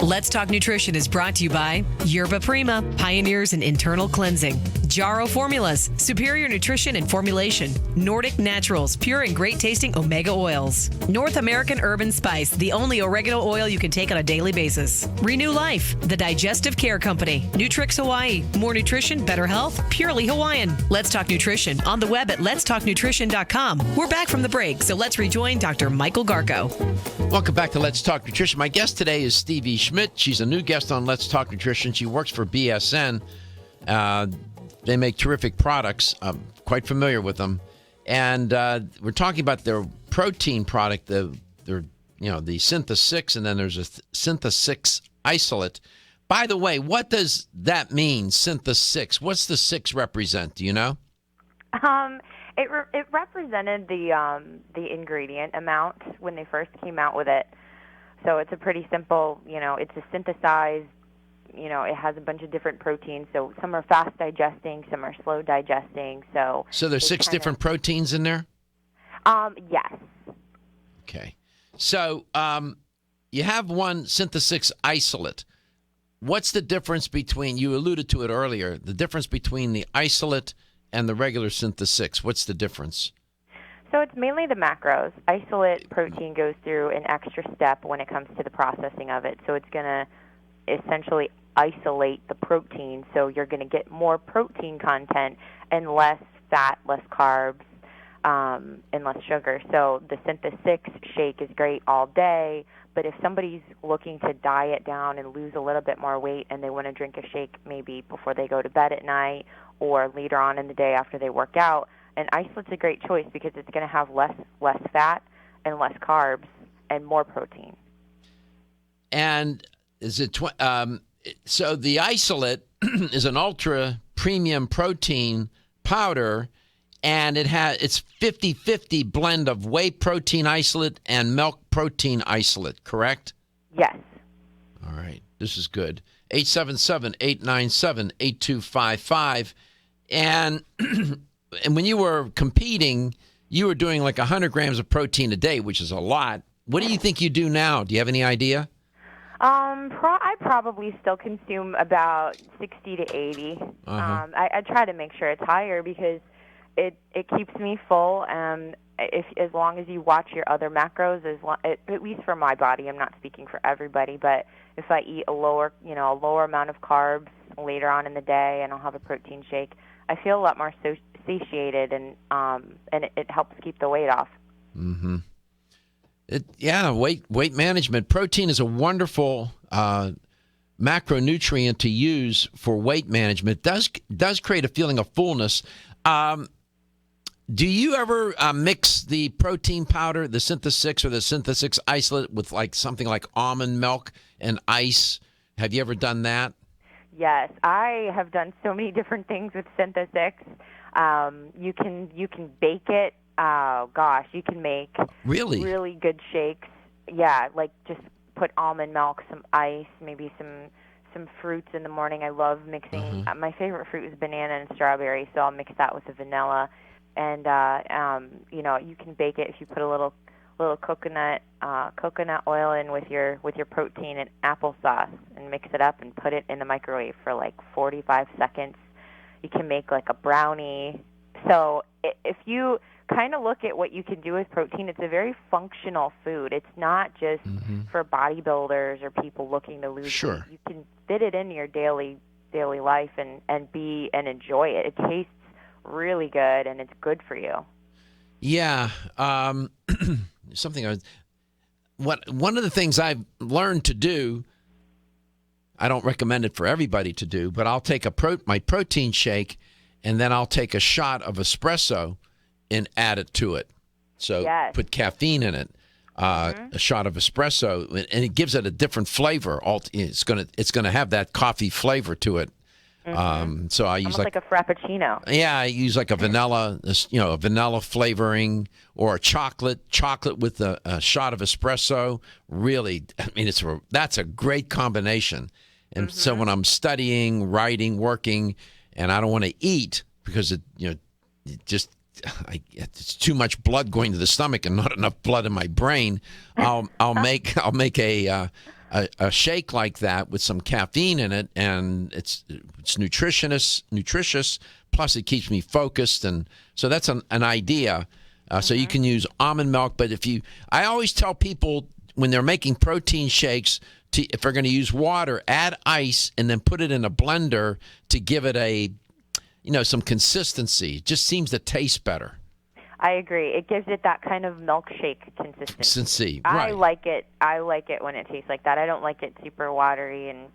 Let's Talk Nutrition is brought to you by Yerba Prima, pioneers in internal cleansing. Jarrow Formulas, superior nutrition and formulation. Nordic Naturals, pure and great tasting omega oils. North American Urban Spice, the only oregano oil you can take on a daily basis. Renew Life, the Digestive Care Company. Nutrix Hawaii, more nutrition, better health, purely Hawaiian. Let's Talk Nutrition on the web at letstalknutrition.com. We're back from the break, so let's rejoin Dr. Michael Garko. Welcome back to Let's Talk Nutrition. My guest today is Stevie Schmidt. She's a new guest on Let's Talk Nutrition. She works for BSN. They make terrific products. I'm quite familiar with them. And we're talking about their protein product, the Syntha 6, and then there's a Syntha 6 isolate. By the way, what does that mean, Syntha 6? What's the 6 represent? Do you know? It represented the ingredient amount when they first came out with it. So it's a pretty simple, it's a synthesized, it has a bunch of different proteins. So some are fast digesting, some are slow digesting. So there's 6 different proteins in there? Yes. Okay. So you have one Synth-6 isolate. What's the difference between, you alluded to it earlier, the difference between the isolate and the regular Synth-6? What's the difference? So it's mainly the macros. Isolate protein goes through an extra step when it comes to the processing of it. So it's going to essentially isolate the protein, so you're going to get more protein content and less fat, less carbs, and less sugar. So the Synth-6 shake is great all day, but if somebody's looking to diet down and lose a little bit more weight and they want to drink a shake maybe before they go to bed at night or later on in the day after they work out, an isolate's a great choice because it's going to have less fat and less carbs and more protein. And is it so the isolate is an ultra premium protein powder, and it's 50-50 blend of whey protein isolate and milk protein isolate, correct? Yes. All right. This is good. 877-897-8255. And when you were competing, you were doing like 100 grams of protein a day, which is a lot. What do you think you do now? Do you have any idea? I probably still consume about 60 to 80. I try to make sure it's higher because it keeps me full. As long as you watch your other macros, at least for my body, I'm not speaking for everybody, but if I eat a lower amount of carbs later on in the day and I'll have a protein shake, I feel a lot more satiated, and it helps keep the weight off. Mm-hmm. Weight management. Protein is a wonderful macronutrient to use for weight management. Does create a feeling of fullness. Do you ever mix the protein powder, the Synth-6 or the Synth-6 isolate, with something like almond milk and ice? Have you ever done that? Yes, I have done so many different things with Synth-6. You can bake it. Oh gosh, you can make really good shakes. Yeah, just put almond milk, some ice, maybe some fruits in the morning. I love mixing. My favorite fruit is banana and strawberry, so I'll mix that with the vanilla. And you can bake it if you put a little coconut oil in with your protein and applesauce, and mix it up and put it in the microwave for 45 seconds. You can make a brownie. So if you kind of look at what you can do with protein, it's a very functional food. It's not just for bodybuilders or people looking to lose weight. You can fit it into your daily life and enjoy it. It tastes really good, and it's good for you. Yeah. One of the things I've learned to do, I don't recommend it for everybody to do, but I'll take my protein shake, and then I'll take a shot of espresso and add it to it. So put caffeine in it, a shot of espresso, and it gives it a different flavor. It's gonna have that coffee flavor to it. So I use like a frappuccino. Yeah, I use a vanilla, a vanilla flavoring, or a chocolate with a shot of espresso. Really, I mean, that's a great combination. And so when I'm studying, writing, working, and I don't want to eat because it's too much blood going to the stomach and not enough blood in my brain, I'll make a shake like that with some caffeine in it, and it's nutritious. Plus, it keeps me focused, and so that's an idea. So you can use almond milk, but I always tell people when they're making protein shakes, if they're going to use water, add ice, and then put it in a blender to give it some consistency. It just seems to taste better. I agree. It gives it that kind of milkshake consistency. Right. I like it when it tastes like that. I don't like it super watery and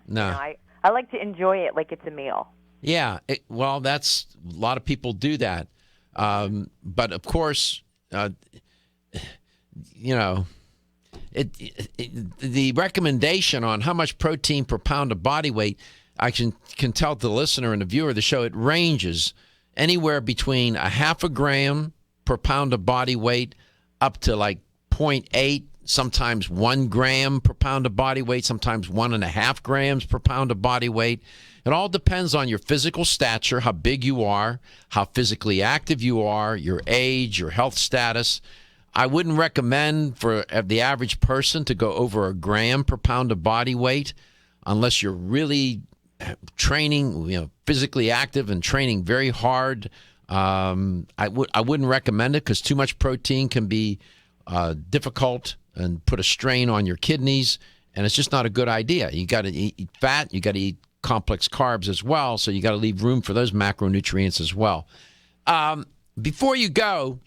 no. I like to enjoy it like it's a meal. Yeah. That's a lot of people do that. But of course, the recommendation on how much protein per pound of body weight, I can tell the listener and the viewer of the show, it ranges. anywhere between a half a gram per pound of body weight up to like 0.8, sometimes 1 gram per pound of body weight, sometimes 1.5 grams per pound of body weight. It all depends on your physical stature, how big you are, how physically active you are, your age, your health status. I wouldn't recommend for the average person to go over 1 gram per pound of body weight unless you're really training, physically active and training very hard. I wouldn't recommend it because too much protein can be difficult and put a strain on your kidneys, and it's just not a good idea. You got to eat fat, you got to eat complex carbs as well, so you got to leave room for those macronutrients as well. Before you go,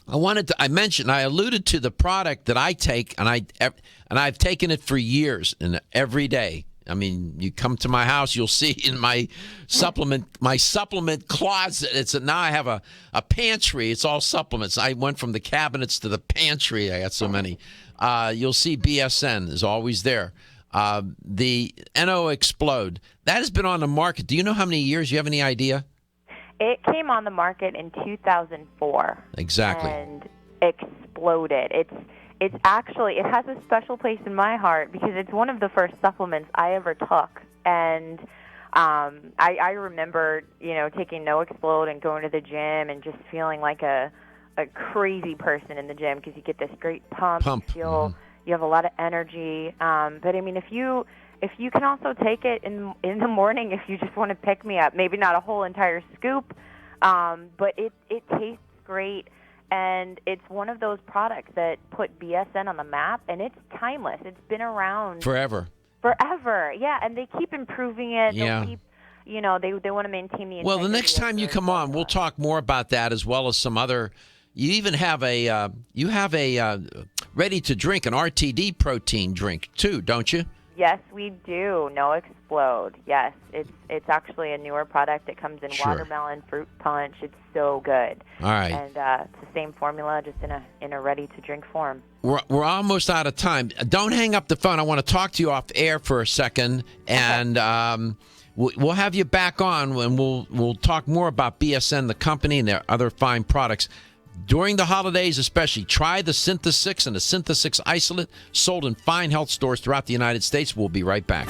I alluded to the product that I take, and I've taken it for years and every day. I mean, you come to my house, you'll see in my supplement closet. Now I have a pantry. It's all supplements. I went from the cabinets to the pantry. I got so many. You'll see BSN is always there. The NO Explode, that has been on the market. Do you know how many years? You have any idea? It came on the market in 2004. Exactly. And exploded. It's actually, it has a special place in my heart because it's one of the first supplements I ever took. And I remember, taking No Explode and going to the gym and just feeling like a crazy person in the gym because you get this great pump. You feel you have a lot of energy. But I mean, if you can also take it in the morning, if you just want to pick me up, maybe not a whole entire scoop, but it tastes great. And it's one of those products that put BSN on the map, and it's timeless. It's been around forever. Yeah, and they keep improving it. Yeah. They'll keep, they want to maintain the integrity. Well, the next time you come on, we'll talk more about that as well as some other. You even have a ready to drink, an RTD protein drink too, don't you? Yes, we do. No Explode. Yes, it's actually a newer product. It comes in watermelon fruit punch. It's so good. All right. And it's the same formula, just in a ready to drink form. We're almost out of time. Don't hang up the phone. I want to talk to you off air for a second, and we'll have you back on, and we'll talk more about BSN, the company, and their other fine products. During the holidays especially, try the Synthesix and the Synthesix Isolate, sold in fine health stores throughout the United States. We'll be right back.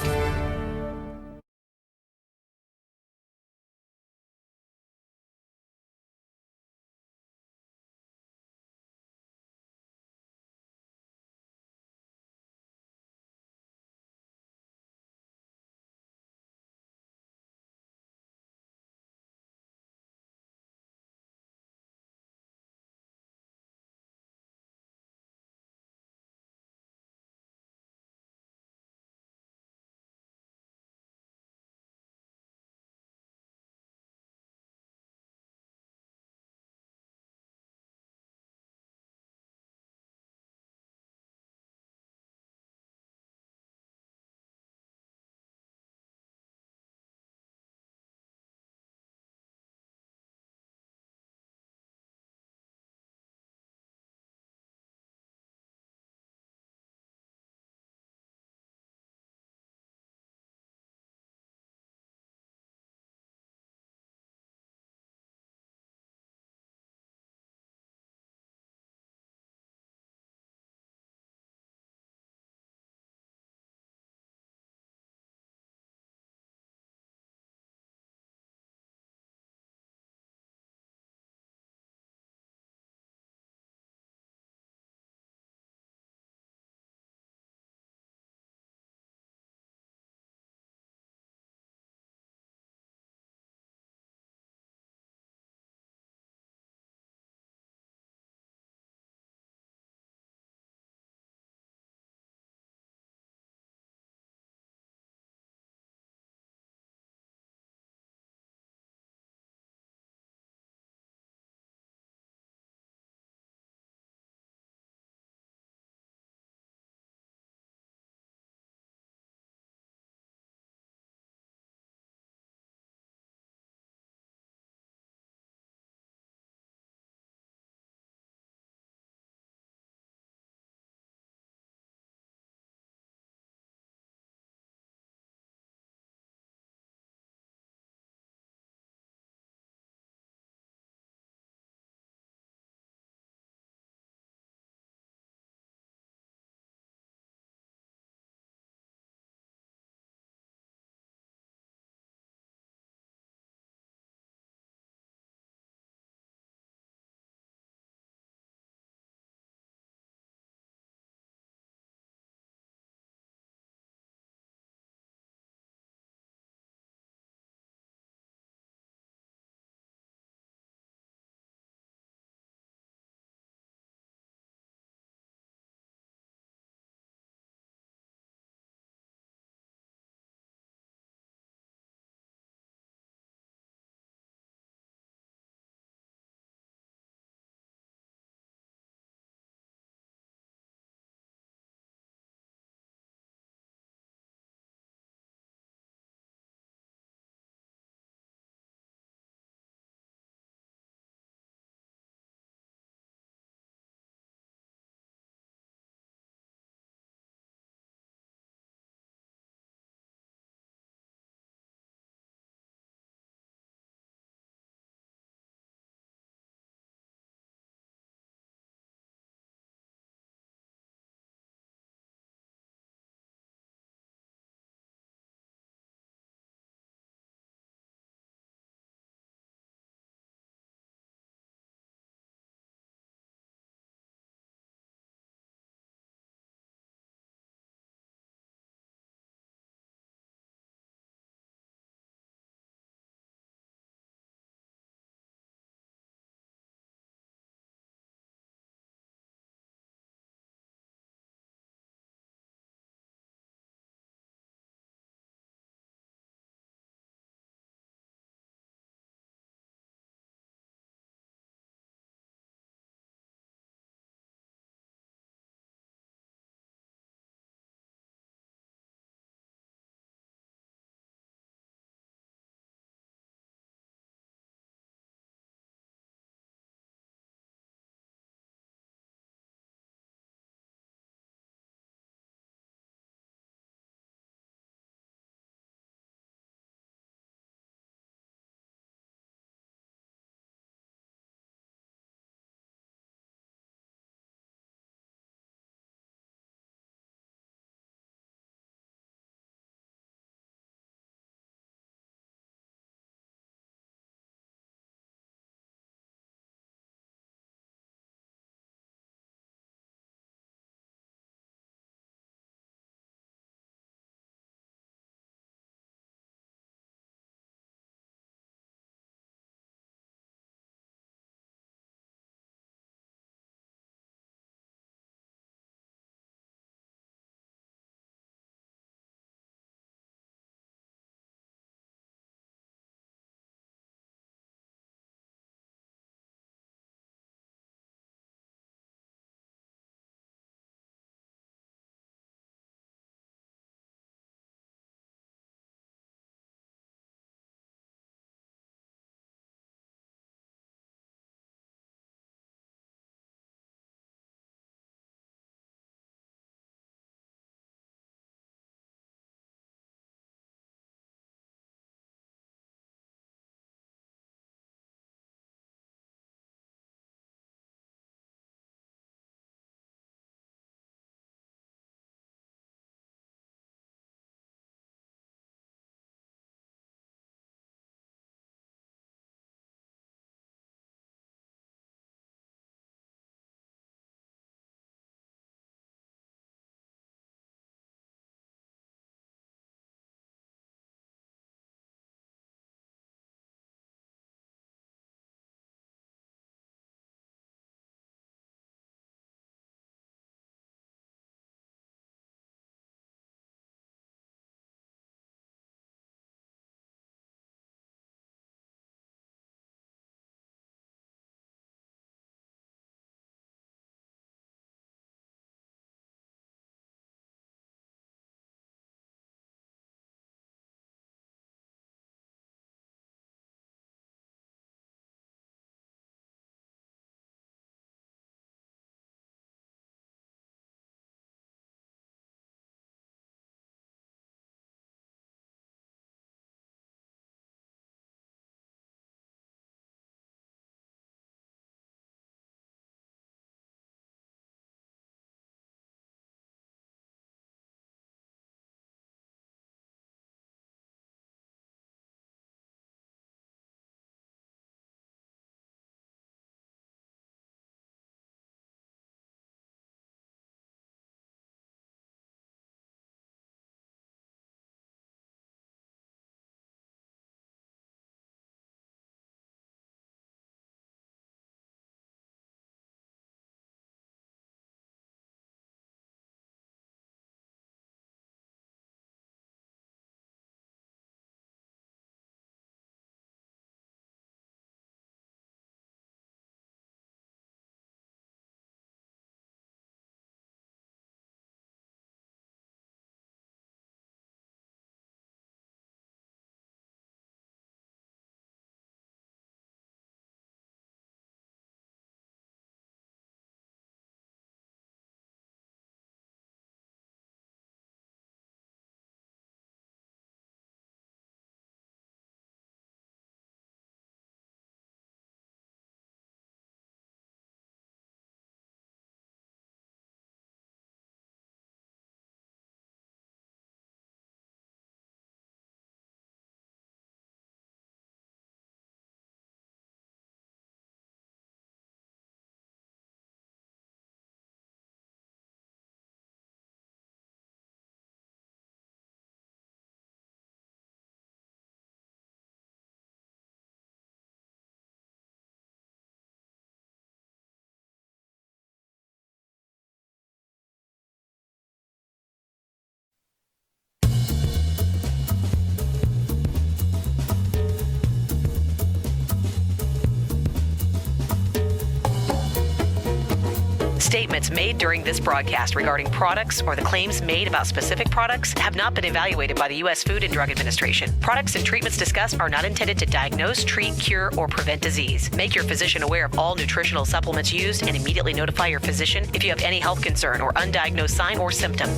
Statements made during this broadcast regarding products or the claims made about specific products have not been evaluated by the U.S. Food and Drug Administration. Products and treatments discussed are not intended to diagnose, treat, cure, or prevent disease. Make your physician aware of all nutritional supplements used and immediately notify your physician if you have any health concern or undiagnosed sign or symptom.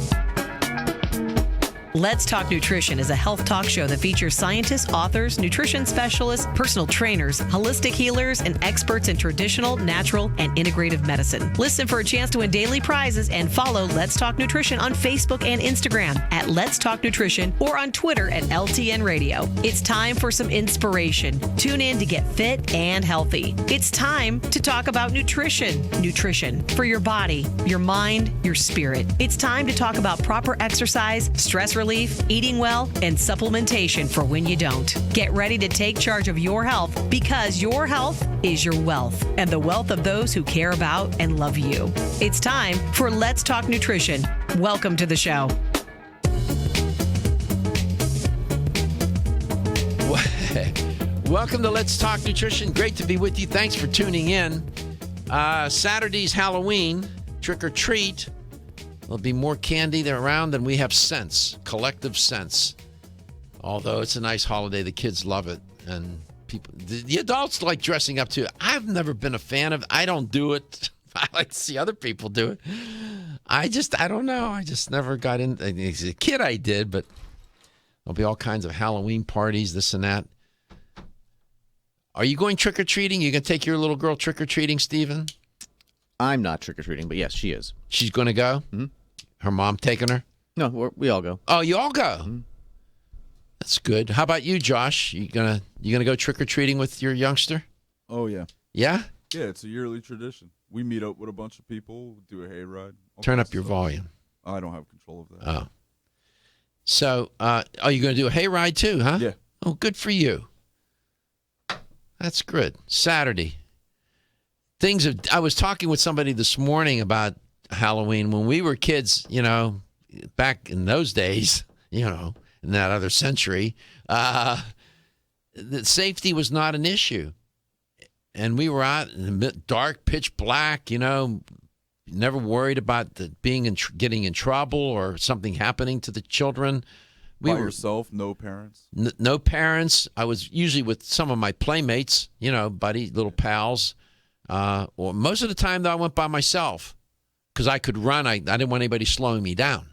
Let's Talk Nutrition is a health talk show that features scientists, authors, nutrition specialists, personal trainers, holistic healers, and experts in traditional, natural, and integrative medicine. Listen for a chance to win daily prizes and follow Let's Talk Nutrition on Facebook and Instagram at Let's Talk Nutrition or on Twitter at LTN Radio. It's time for some inspiration. Tune in to get fit and healthy. It's time to talk about nutrition. Nutrition for your body, your mind, your spirit. It's time to talk about proper exercise, stress relief, eating well, and supplementation for when you don't. Get ready to take charge of your health because your health is your wealth and the wealth of those who care about and love you. It's time for Let's Talk Nutrition. Welcome to the show. Welcome to Let's Talk Nutrition. Great to be with you. Thanks for tuning in. Saturday's Halloween, trick or treat. There'll be more candy there around than we have sense, collective sense. Although it's a nice holiday, the kids love it, and people, the adults like dressing up too. I've never been a fan of. I don't do it. I like to see other people do it. I don't know. I just never got in. As a kid, I did, but there'll be all kinds of Halloween parties, this and that. Are you going trick or treating? You gonna take your little girl trick or treating, Stephen? I'm not trick or treating, but yes, she is. She's going to go. Mm-hmm. Her mom taking her? No, we all go. Oh, you all go. Mm-hmm. That's good. How about you, Josh? You gonna go trick or treating with your youngster? Oh yeah. Yeah. Yeah, it's a yearly tradition. We meet up with a bunch of people, do a hayride. Turn up your volume. I don't have control of that. Oh. So, are you going to do a hayride too, huh? Yeah. Oh, good for you. That's good. Saturday. I was talking with somebody this morning about Halloween. When we were kids, back in those days, in that other century, that safety was not an issue. And we were out in the dark, pitch black, never worried about getting in trouble or something happening to the children. By yourself, no parents? No parents. I was usually with some of my playmates, buddies, little pals. Or most of the time, though, I went by myself because I could run. I didn't want anybody slowing me down.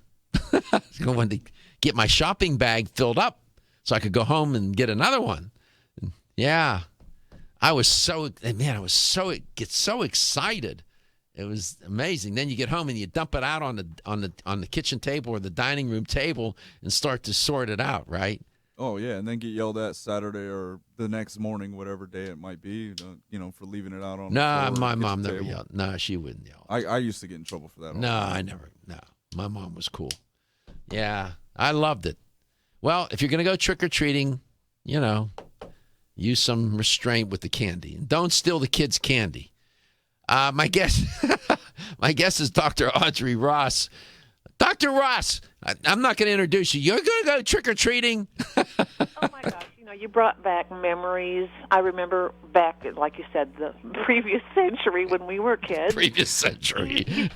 I wanted to get my shopping bag filled up so I could go home and get another one. Yeah, I was so excited. It was amazing. Then you get home and you dump it out on the kitchen table or the dining room table and start to sort it out, right? Oh, yeah, and then get yelled at Saturday or the next morning, whatever day it might be, for leaving it out on the floor. No, my mom never yelled. No, she wouldn't yell. I used to get in trouble for that. No, I never. No, my mom was cool. Yeah, I loved it. Well, if you're going to go trick-or-treating, use some restraint with the candy. And don't steal the kids' candy. My guest is Dr. Audrey Ross. Dr. Ross, I'm not going to introduce you. You're going to go trick-or-treating? Oh, my gosh. You brought back memories. I remember back, like you said, the previous century when we were kids. Previous century.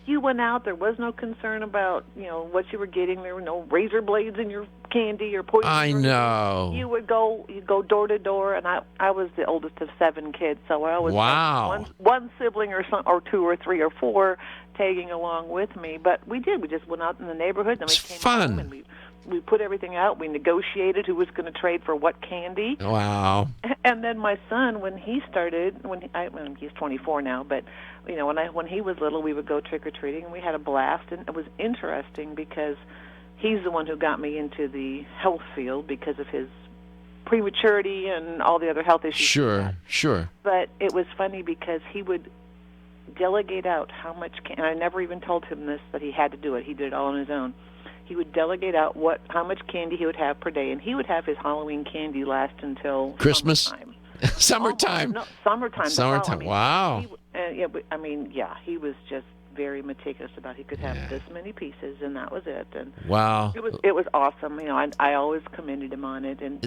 You went out. There was no concern about, what you were getting. There were no razor blades in your candy or poison. I know. You go door to door, and I was the oldest of 7 kids, so I always had one sibling or 2 or 3 or 4 tagging along with me. But we did. We just went out in the neighborhood, and we came home, and we put everything out. We negotiated who was going to trade for what candy. Wow. And then my son, when he started, he's 24 now, but when he was little, we would go trick-or-treating, and we had a blast. And it was interesting because he's the one who got me into the health field because of his prematurity and all the other health issues. Sure. But it was funny because he would delegate out how much and I never even told him this, that he had to do it. He did it all on his own. He would delegate out how much candy he would have per day, and he would have his Halloween candy last until Christmas? Summertime. No, summertime. Summertime. Wow. He was just very meticulous about. He could have this many pieces, and that was it. And wow, it was awesome. I always commended him on it. And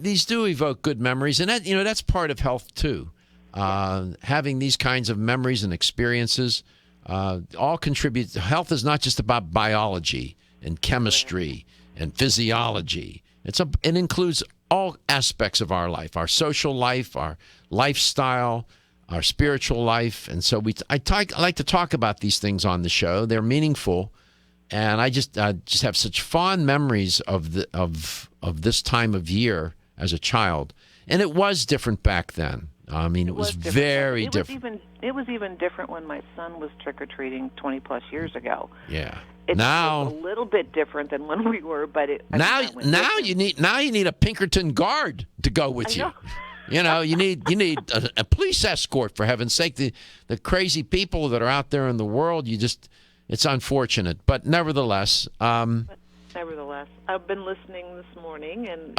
these do evoke good memories, and that's part of health too. having these kinds of memories and experiences all contribute. Health is not just about biology and chemistry and physiology. It includes all aspects of our life, our social life, our lifestyle, our spiritual life. And so I like to talk about these things on the show. They're meaningful. And I just have such fond memories of this time of year as a child. And it was different back then. I mean, it was very different. It was even different when my son was trick-or-treating 20-plus years ago. Yeah. It's now a little bit different than when we were, but now you need a Pinkerton guard to go with you. You know, you need a police escort, for heaven's sake. The crazy people that are out there in the world, it's unfortunate, but nevertheless. I've been listening this morning, and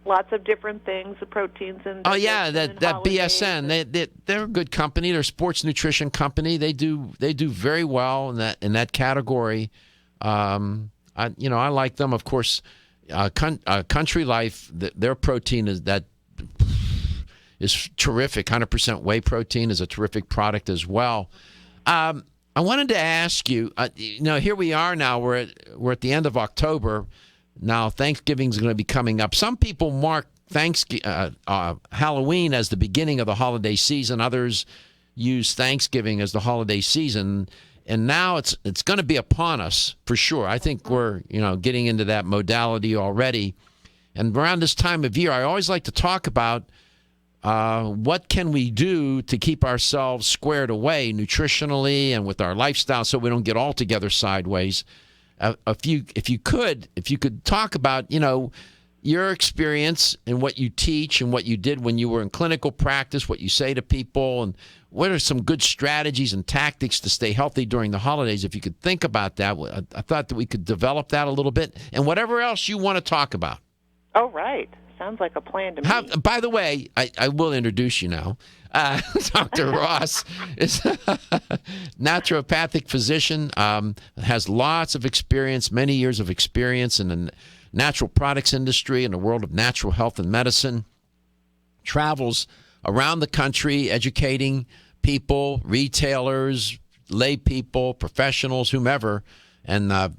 lots of different things, the proteins and that BSN, they're a good company. They're a sports nutrition company. They do very well in that category. I like them. Of course, Country Life, their protein is terrific. 100% whey protein is a terrific product as well. I wanted to ask you, here we are now. We're at the end of October. Now, Thanksgiving's going to be coming up. Some people mark Halloween as the beginning of the holiday season. Others use Thanksgiving as the holiday season. And now it's going to be upon us for sure. I think we're getting into that modality already. And around this time of year, I always like to talk about what can we do to keep ourselves squared away nutritionally and with our lifestyle so we don't get altogether sideways. If you could talk about, your experience and what you teach and what you did when you were in clinical practice, what you say to people, and what are some good strategies and tactics to stay healthy during the holidays. If you could think about that, I thought that we could develop that a little bit, and whatever else you want to talk about. Oh, right. Sounds like a plan to me. By the way, I will introduce you now. Dr. Ross is a naturopathic physician, has lots of experience, many years of experience in the natural products industry, in the world of natural health and medicine, travels around the country educating people, retailers, lay people, professionals, whomever. And I've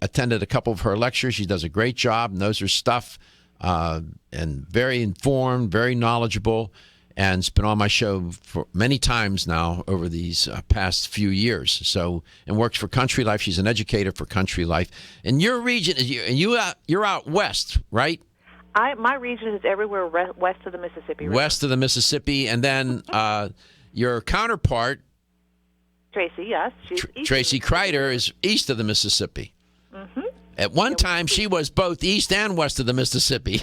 attended a couple of her lectures. She does a great job, knows her stuff, and very informed, very knowledgeable, and it's been on my show for many times now over these past few years. And works for Country Life. She's an educator for Country Life. And your region, you're out west, right? My region is everywhere west of the Mississippi River. West of the Mississippi, and then your counterpart, Tracy, yes, Tracy Kreider, is east of the Mississippi. Mm-hmm. At one time, she was both east and west of the Mississippi.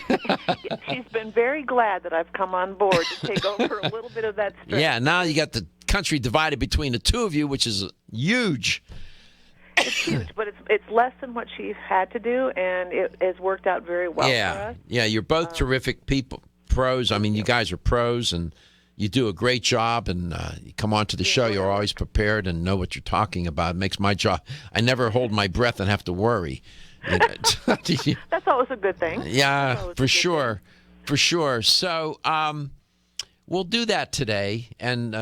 She's been very glad that I've come on board to take over a little bit of that stress. Yeah, now you got the country divided between the two of you, which is huge. It's huge, but it's less than what she had to do, and it has worked out very well for us. Yeah, you're both terrific people, pros. I mean, you guys are pros, and you do a great job, and you come on to the show, you're always prepared and know what you're talking about. It makes my job, I never hold my breath and have to worry. That's always a good thing. Yeah, for sure. For sure. So we'll do that today and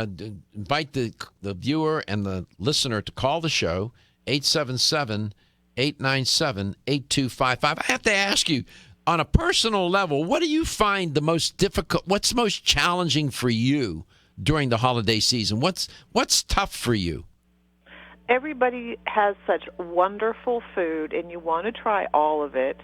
invite the viewer and the listener to call the show, 877-897-8255. I have to ask you, on a personal level, what do you find the most difficult, what's most challenging for you during the holiday season? What's tough for you? Everybody has such wonderful food, and you want to try all of it.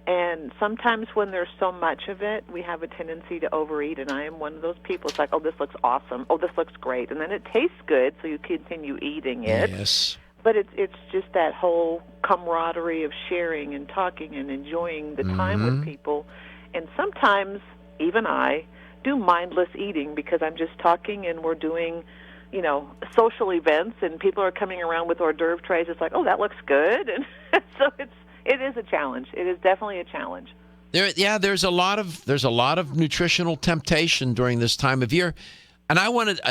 And sometimes when there's so much of it, we have a tendency to overeat, and I am one of those people. It's like, oh, this looks awesome. Oh, this looks great. And then it tastes good, so you continue eating it. Yes. But it's just that whole camaraderie of sharing and talking and enjoying the time with people. And sometimes, even I, do mindless eating because I'm just talking and we're doing, social events, and people are coming around with hors d'oeuvre trays. It's like, oh, that looks good. And so it is a challenge. It is definitely a challenge. There's a lot of nutritional temptation during this time of year. And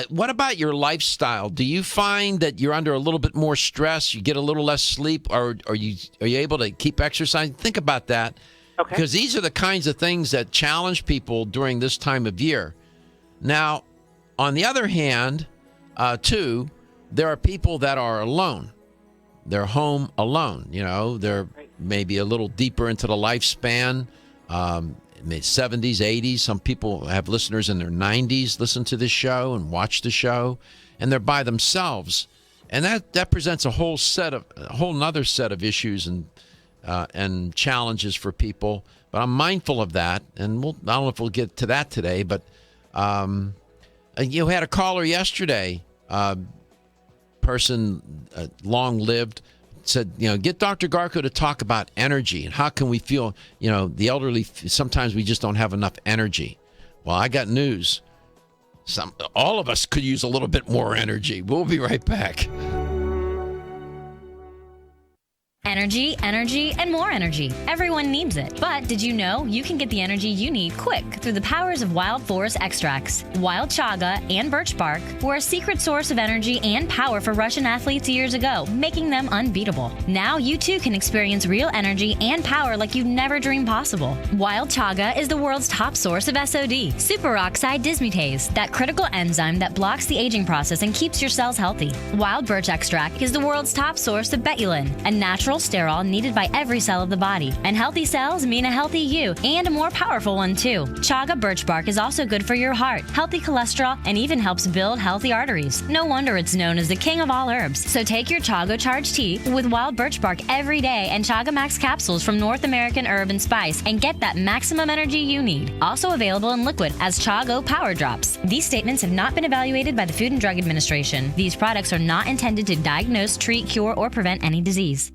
what about your lifestyle? Do you find that you're under a little bit more stress? You get a little less sleep, or are you able to keep exercising? Think about that. Okay. Because these are the kinds of things that challenge people during this time of year. Now, On the other hand, too, there are people that are alone. They're home alone. They're maybe a little deeper into the lifespan, 70s, 80s. Some people have listeners in their 90s listen to this show and watch the show, and they're by themselves. And that presents a whole nother set of issues and challenges for people. But I'm mindful of that, and I don't know if we'll get to that today. But you had a caller yesterday, person long-lived, said, get Dr. Garko to talk about energy and how can we feel, the elderly, sometimes we just don't have enough energy. Well, I got news. All of us could use a little bit more energy. We'll be right back. Energy, energy, and more energy. Everyone needs it. But did you know you can get the energy you need quick through the powers of wild forest extracts? Wild chaga and birch bark were a secret source of energy and power for Russian athletes years ago, making them unbeatable. Now you too can experience real energy and power like you never dreamed possible. Wild chaga is the world's top source of SOD, superoxide dismutase, that critical enzyme that blocks the aging process and keeps your cells healthy. Wild birch extract is the world's top source of betulin, a natural sterol needed by every cell of the body. And healthy cells mean a healthy you, and a more powerful one too. Chaga birch bark is also good for your heart, healthy cholesterol, and even helps build healthy arteries. No wonder it's known as the king of all herbs. So take your Chaga Charge tea with wild birch bark every day and Chaga Max capsules from North American Herb and Spice and get that maximum energy you need. Also available in liquid as Chago Power Drops. These statements have not been evaluated by the Food and Drug Administration. These products are not intended to diagnose, treat, cure, or prevent any disease.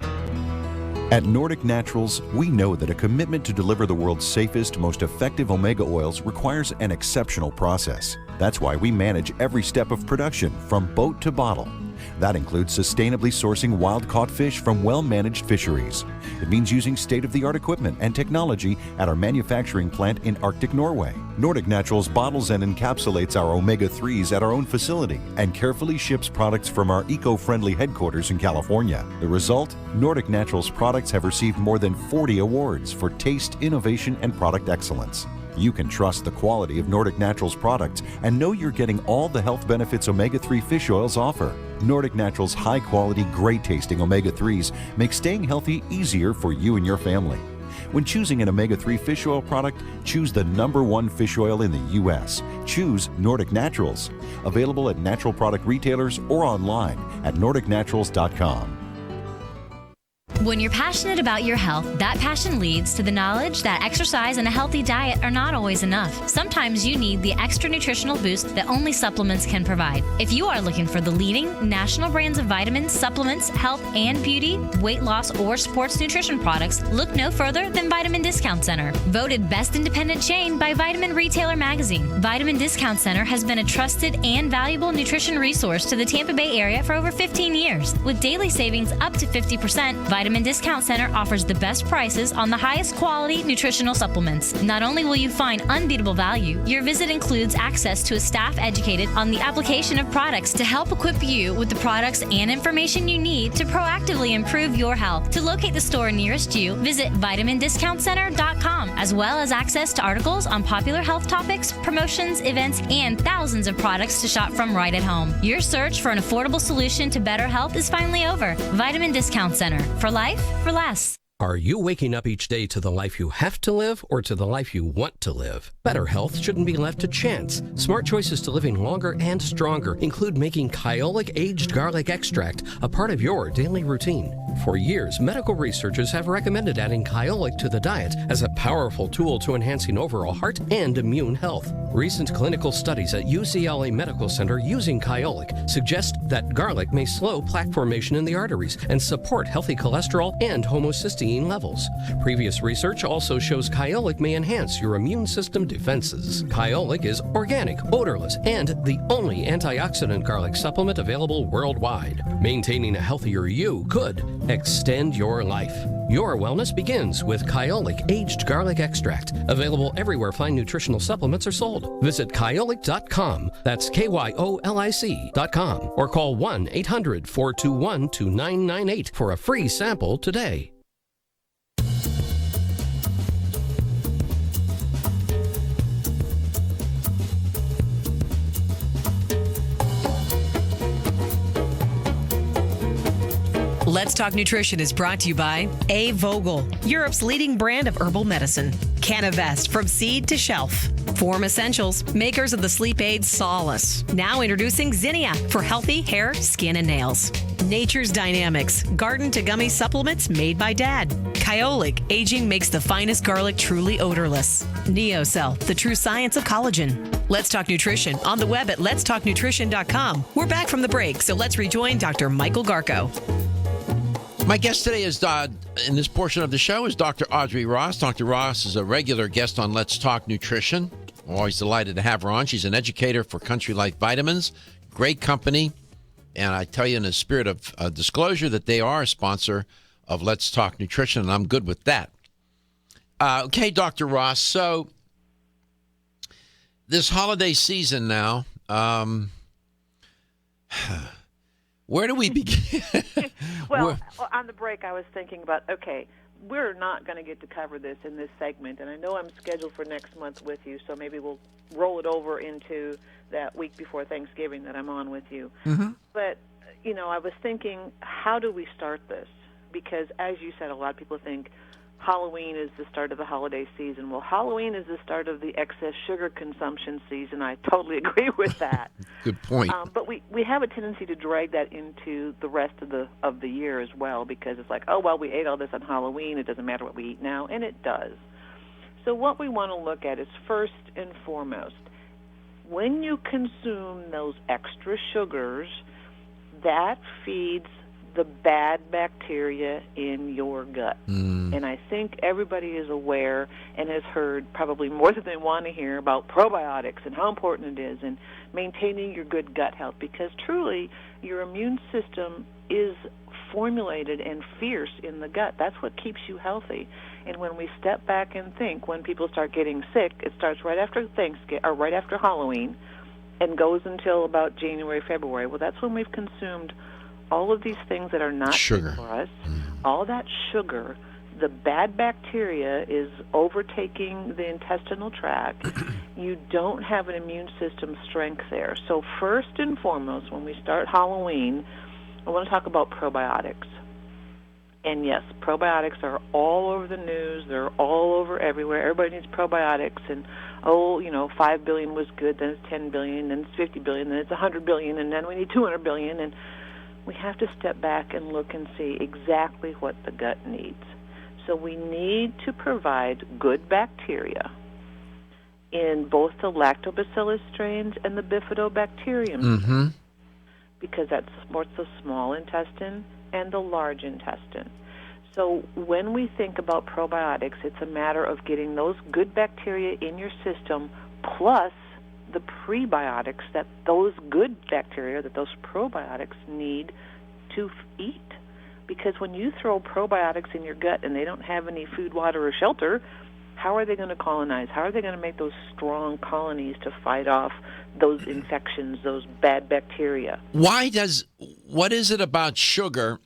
At Nordic Naturals, we know that a commitment to deliver the world's safest, most effective omega oils requires an exceptional process. That's why we manage every step of production, from boat to bottle. That includes sustainably sourcing wild-caught fish from well-managed fisheries. It means using state-of-the-art equipment and technology at our manufacturing plant in Arctic Norway. Nordic Naturals bottles and encapsulates our omega-3s at our own facility and carefully ships products from our eco-friendly headquarters in California. The result? Nordic Naturals products have received more than 40 awards for taste, innovation, and product excellence. You can trust the quality of Nordic Naturals products and know you're getting all the health benefits omega-3 fish oils offer. Nordic Naturals' high-quality, great-tasting omega-3s make staying healthy easier for you and your family. When choosing an omega-3 fish oil product, choose the #1 fish oil in the U.S. Choose Nordic Naturals. Available at natural product retailers or online at nordicnaturals.com. When you're passionate about your health, that passion leads to the knowledge that exercise and a healthy diet are not always enough. Sometimes you need the extra nutritional boost that only supplements can provide. If you are looking for the leading national brands of vitamins, supplements, health and beauty, weight loss, or sports nutrition products, look no further than Vitamin Discount Center. Voted best independent chain by Vitamin Retailer Magazine, Vitamin Discount Center has been a trusted and valuable nutrition resource to the Tampa Bay area for over 15 years. With daily savings up to 50%, Vitamin Discount Center offers the best prices on the highest quality nutritional supplements. Not only will you find unbeatable value, your visit includes access to a staff educated on the application of products to help equip you with the products and information you need to proactively improve your health. To locate the store nearest you, visit vitamindiscountcenter.com, as well as access to articles on popular health topics, promotions, events, and thousands of products to shop from right at home. Your search for an affordable solution to better health is finally over. Vitamin Discount Center. For life, for less. Are you waking up each day to the life you have to live or to the life you want to live? Better health shouldn't be left to chance. Smart choices to living longer and stronger include making Kyolic aged garlic extract a part of your daily routine. For years, medical researchers have recommended adding Kyolic to the diet as a powerful tool to enhancing overall heart and immune health. Recent clinical studies at UCLA Medical Center using Kyolic suggest that garlic may slow plaque formation in the arteries and support healthy cholesterol and homocysteine levels. Previous research also shows Kyolic may enhance your immune system defenses. Kyolic is organic, odorless, and the only antioxidant garlic supplement available worldwide. Maintaining a healthier you could extend your life. Your wellness begins with Kyolic aged garlic extract, available everywhere fine nutritional supplements are sold. Visit kyolic.com, that's KYOLIC.com, or call 1-800-421-2998 for a free sample today. Let's Talk Nutrition is brought to you by A. Vogel, Europe's leading brand of herbal medicine. Canavest, from seed to shelf. Form Essentials, makers of the sleep aid Solace. Now introducing Zinnia for healthy hair, skin, and nails. Nature's Dynamics, garden to gummy supplements made by Dad. Kyolic, aging makes the finest garlic truly odorless. NeoCell, the true science of collagen. Let's Talk Nutrition on the web at letstalknutrition.com. We're back from the break, so let's rejoin Dr. Michael Garko. My guest today is, in this portion of the show, is Dr. Audrey Ross. Dr. Ross is a regular guest on Let's Talk Nutrition. I'm always delighted to have her on. She's an educator for Country Life Vitamins. Great company. And I tell you in the spirit of disclosure that they are a sponsor of Let's Talk Nutrition, and I'm good with that. Okay, Dr. Ross, so this holiday season now, where do we begin? Well, on the break, I was thinking about, okay, we're not going to get to cover this in this segment, and I know I'm scheduled for next month with you, so maybe we'll roll it over into that week before Thanksgiving that I'm on with you. Mm-hmm. But, I was thinking, how do we start this? Because, as you said, a lot of people think Halloween is the start of the holiday season. Well, Halloween is the start of the excess sugar consumption season. I totally agree with that. Good point. But we have a tendency to drag that into the rest of the year as well, because it's like, oh, well, we ate all this on Halloween. It doesn't matter what we eat now, and it does. So what we want to look at is, first and foremost, when you consume those extra sugars, that feeds the bad bacteria in your gut. And I think everybody is aware and has heard probably more than they want to hear about probiotics and how important it is and maintaining your good gut health, because truly your immune system is formulated and fierce in the gut. That's what keeps you healthy. And when we step back and think, when people start getting sick, it starts right after Thanksgiving or right after Halloween and goes until about January, February. Well, that's when we've consumed all of these things that are not good for us. All that sugar, the bad bacteria is overtaking the intestinal tract. You don't have an immune system strength there. So first and foremost, when we start Halloween, I want to talk about probiotics. And yes, probiotics are all over the news. They're all over everywhere. Everybody needs probiotics. And, 5 billion was good, then it's 10 billion, then it's 50 billion, then it's 100 billion, and then we need 200 billion. And we have to step back and look and see exactly what the gut needs. So we need to provide good bacteria in both the lactobacillus strains and the bifidobacterium, because that's both the small intestine and the large intestine. So when we think about probiotics, it's a matter of getting those good bacteria in your system plus the prebiotics that those good bacteria, that those probiotics need to eat. Because when you throw probiotics in your gut and they don't have any food, water, or shelter, how are they going to colonize? How are they going to make those strong colonies to fight off those infections, those bad bacteria? What is it about sugar?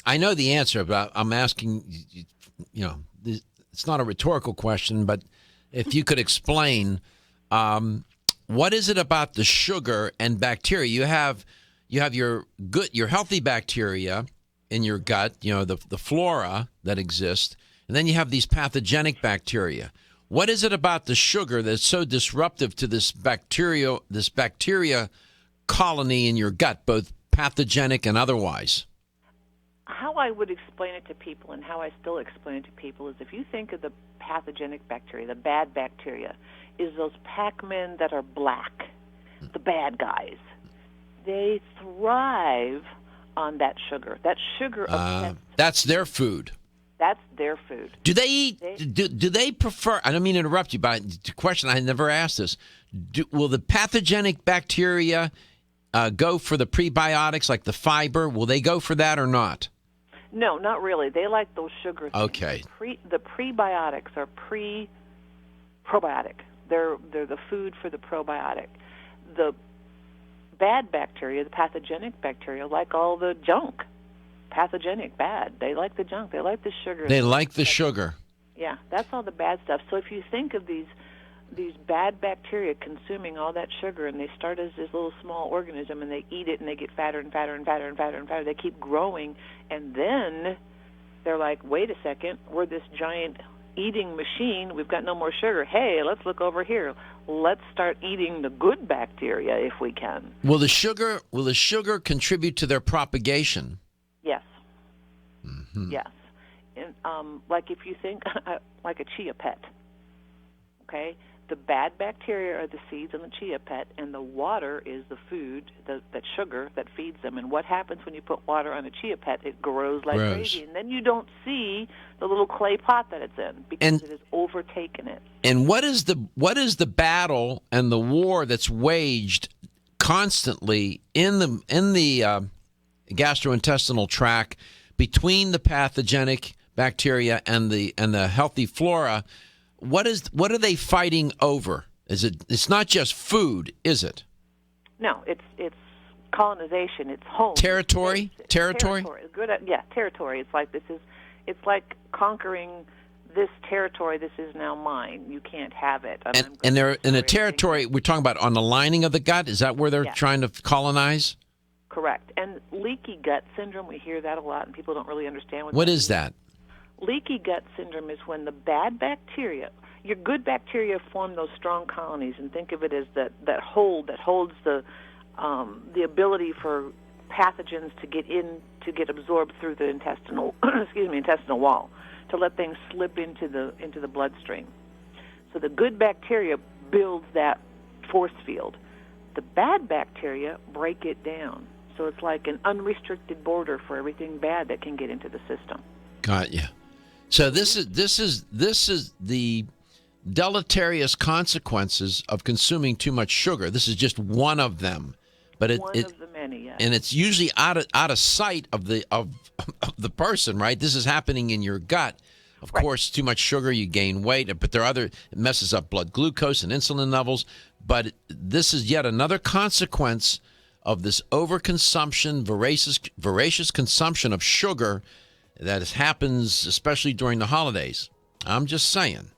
I know the answer, but I'm asking, it's not a rhetorical question, but if you could explain, what is it about the sugar and bacteria? You have your healthy bacteria in your gut, the flora that exists, and then you have these pathogenic bacteria. What is it about the sugar that's so disruptive to this bacteria colony in your gut, both pathogenic and otherwise? How I would explain it to people, and how I still explain it to people, is if you think of the pathogenic bacteria, the bad bacteria, is those Pac-Men that are black, the bad guys. They thrive on that sugar. That sugar. That's their food. That's their food. Do they eat? Do they prefer? I don't mean to interrupt you, but the question I never asked this: will the pathogenic bacteria go for the prebiotics, like the fiber? Will they go for that or not? No, not really. They like those sugar things. Okay. The prebiotics are probiotic. They're the food for the probiotic. The bad bacteria, the pathogenic bacteria, like all the junk. Pathogenic, bad. They like the junk. They like the sugar. They like the sugar. Yeah, that's all the bad stuff. So if you think of these these bad bacteria consuming all that sugar, and they start as this little small organism, and they eat it, and they get fatter and fatter and fatter and fatter and fatter. They keep growing, and then they're like, wait a second, we're this giant eating machine. We've got no more sugar. Hey, let's look over here. Let's start eating the good bacteria if we can. Will the sugar contribute to their propagation? Yes. Mm-hmm. Yes. And, like if you think like a chia pet, okay? The bad bacteria are the seeds in the chia pet, and the water is the food, that sugar that feeds them. And what happens when you put water on a chia pet? It grows like crazy, and then you don't see the little clay pot that it's in because it has overtaken it. And what is the battle and the war that's waged constantly in the gastrointestinal tract between the pathogenic bacteria and the healthy flora? What are they fighting over? It's not just food, is it? No, it's colonization. It's home. Territory. Territory. Good. Yeah, territory. It's like conquering this territory. This is now mine. You can't have it. And they're in a territory. We're talking about on the lining of the gut. Is that where they're trying to colonize? Correct. And leaky gut syndrome. We hear that a lot, and people don't really understand what is that. Leaky gut syndrome is when the bad bacteria, your good bacteria form those strong colonies, and think of it as that holds the ability for pathogens to get absorbed through the intestinal wall, to let things slip into the bloodstream. So the good bacteria builds that force field. The bad bacteria break it down. So it's like an unrestricted border for everything bad that can get into the system. Got you. So this is the deleterious consequences of consuming too much sugar. This is just one of them, but one of the many, yes. And it's usually out of sight of the person, right? This is happening in your gut. Of course, too much sugar, you gain weight, but there are it messes up blood glucose and insulin levels. But this is yet another consequence of this overconsumption, voracious consumption of sugar that happens especially during the holidays. I'm just saying,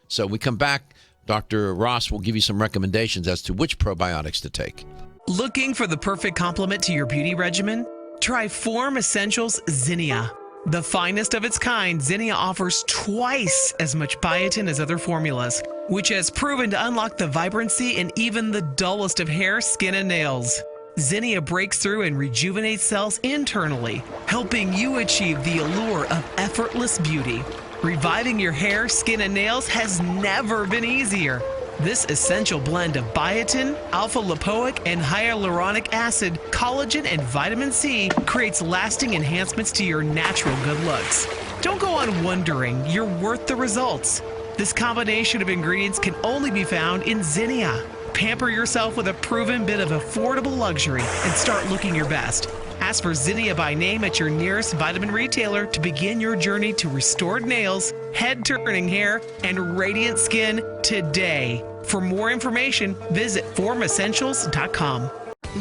So we come back, Dr. Ross will give you some recommendations as to which probiotics to take. Looking for the perfect complement to your beauty regimen? Try Form Essentials Zinnia. The finest of its kind, Zinnia offers twice as much biotin as other formulas, which has proven to unlock the vibrancy in even the dullest of hair, skin, and nails. Zinnia breaks through and rejuvenates cells internally, helping you achieve the allure of effortless beauty. Reviving your hair, skin, and nails has never been easier. This essential blend of biotin, alpha-lipoic, and hyaluronic acid, collagen, and vitamin C creates lasting enhancements to your natural good looks. Don't go on wondering. You're worth the results. This combination of ingredients can only be found in Zinnia. Pamper yourself with a proven bit of affordable luxury and start looking your best. Ask for Zinnia by name at your nearest vitamin retailer to begin your journey to restored nails, head-turning hair, and radiant skin today. For more information, visit formessentials.com.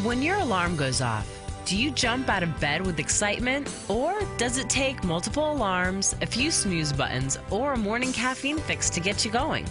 When your alarm goes off, do you jump out of bed with excitement? Or does it take multiple alarms, a few snooze buttons, or a morning caffeine fix to get you going?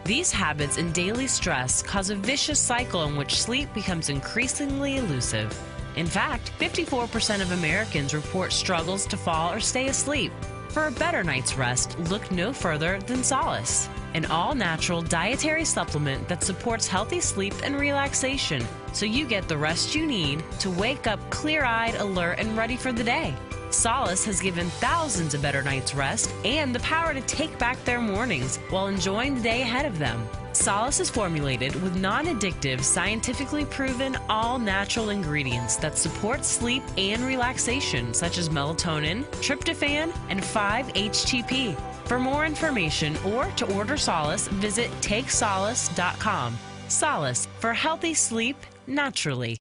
These habits and daily stress cause a vicious cycle in which sleep becomes increasingly elusive. In fact, 54% of Americans report struggles to fall or stay asleep. For a better night's rest, look no further than Solace, an all-natural dietary supplement that supports healthy sleep and relaxation, so you get the rest you need to wake up clear-eyed, alert, and ready for the day. Solace has given thousands a better night's rest and the power to take back their mornings while enjoying the day ahead of them. Solace is formulated with non-addictive, scientifically proven, all-natural ingredients that support sleep and relaxation, such as melatonin, tryptophan, and 5-HTP. For more information or to order Solace, visit takesolace.com. Solace for healthy sleep naturally.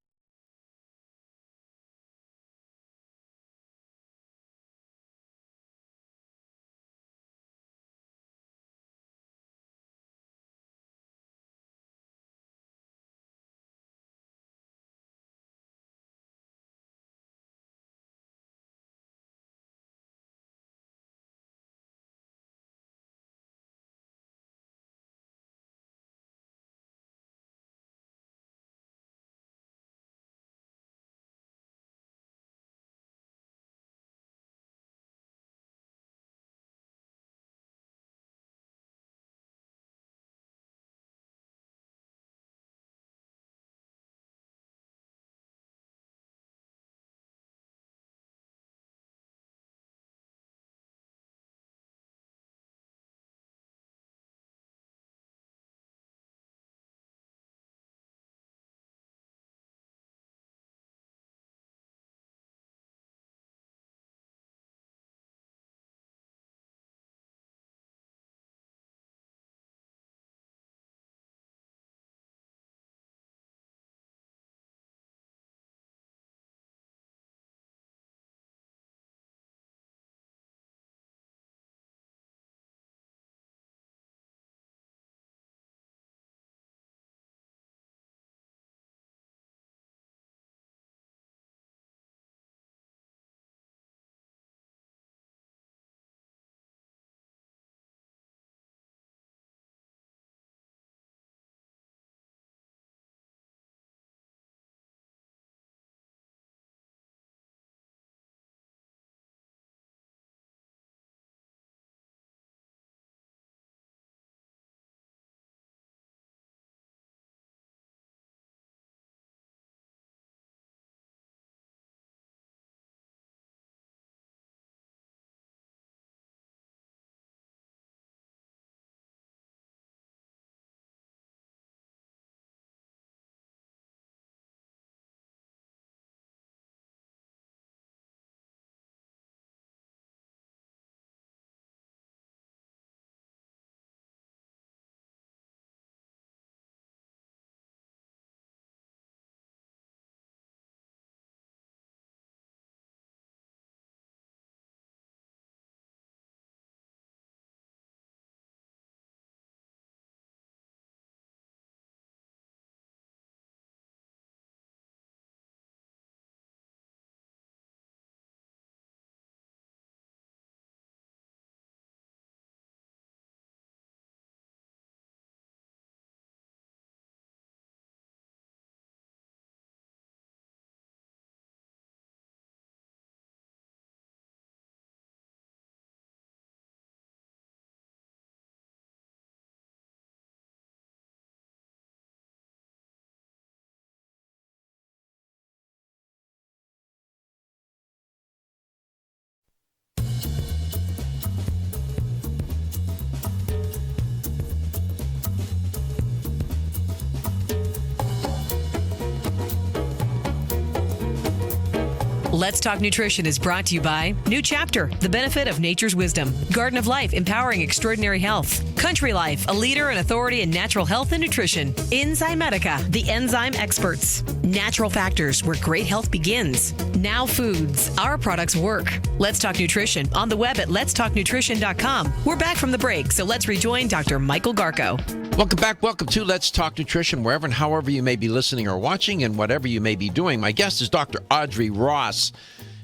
Let's Talk Nutrition is brought to you by New Chapter, the benefit of nature's wisdom. Garden of Life, empowering extraordinary health. Country Life, a leader and authority in natural health and nutrition. Enzymedica, the enzyme experts. Natural Factors, where great health begins. Now Foods, our products work. Let's Talk Nutrition on the web at letstalknutrition.com. We're back from the break, so let's rejoin Dr. Michael Garko. Welcome back. Welcome to Let's Talk Nutrition, wherever and however you may be listening or watching and whatever you may be doing. My guest is Dr. Audrey Ross,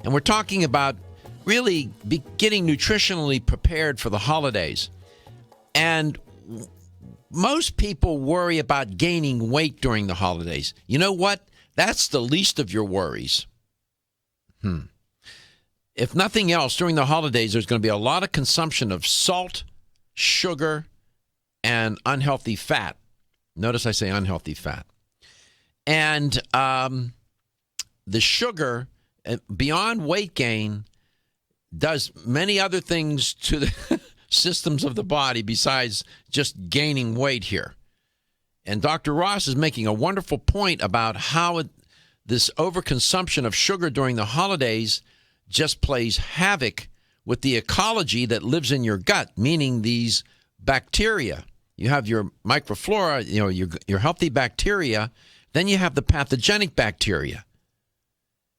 and we're talking about really getting nutritionally prepared for the holidays. And most people worry about gaining weight during the holidays. You know what? That's the least of your worries. If nothing else, during the holidays, there's going to be a lot of consumption of salt, sugar, and unhealthy fat. Notice I say unhealthy fat. And the sugar, beyond weight gain, does many other things to the systems of the body besides just gaining weight here. And Dr. Ross is making a wonderful point about how this overconsumption of sugar during the holidays just plays havoc with the ecology that lives in your gut, meaning these bacteria. You have your microflora, your healthy bacteria. Then you have the pathogenic bacteria.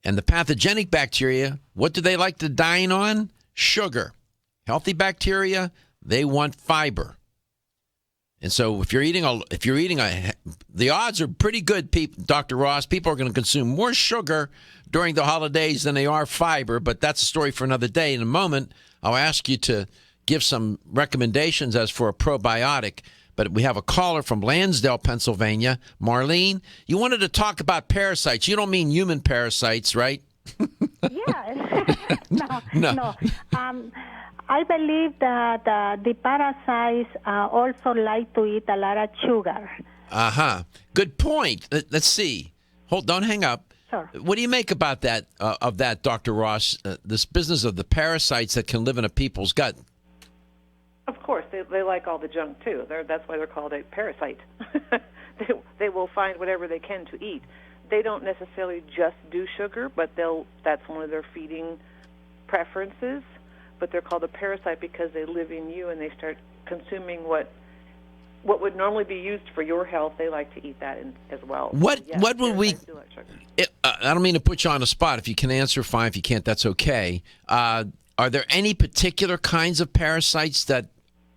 And the pathogenic bacteria, what do they like to dine on? Sugar. Healthy bacteria, they want fiber. And so if you're eating the odds are pretty good, Dr. Ross. People are going to consume more sugar during the holidays than they are fiber, but that's a story for another day. In a moment, I'll ask you to give some recommendations as for a probiotic. But we have a caller from Lansdale, Pennsylvania. Marlene, you wanted to talk about parasites. You don't mean human parasites, right? Yeah. No. I believe that the parasites also like to eat a lot of sugar. Good point. Let's see. Don't hang up. Sure. What do you make about that, Dr. Ross, this business of the parasites that can live in a people's gut? Of course, they like all the junk, too. That's why they're called a parasite. They will find whatever they can to eat. They don't necessarily just do sugar, but that's one of their feeding preferences. But they're called a parasite because they live in you and they start consuming what would normally be used for your health. They like to eat that as well. What would we... I don't mean to put you on the spot. If you can answer, fine. If you can't, that's okay. Are there any particular kinds of parasites that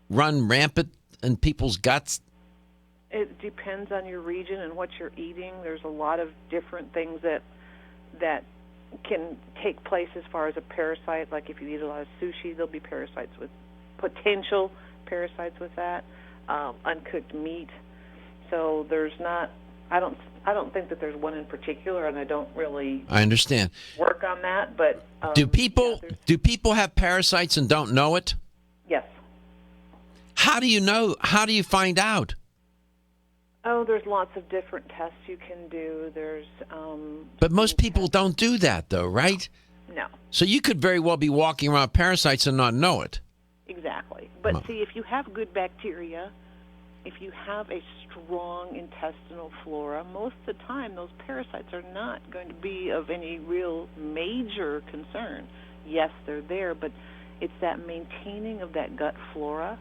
run rampant in people's guts? It depends on your region and what you're eating. There's a lot of different things that can take place as far as a parasite. Like if you eat a lot of sushi, there'll be potential parasites with that. Uncooked meat. So there's not. I don't think that there's one in particular, and I don't really. I understand. Work on that, but do people have parasites and don't know it? Yes. How do you know? How do you find out? Oh, there's lots of different tests you can do. There's. But most people don't do that, though, right? No. So you could very well be walking around parasites and not know it. Exactly. But see, if you have good bacteria, if you have a strong intestinal flora, most of the time those parasites are not going to be of any real major concern. Yes, they're there, but it's that maintaining of that gut flora.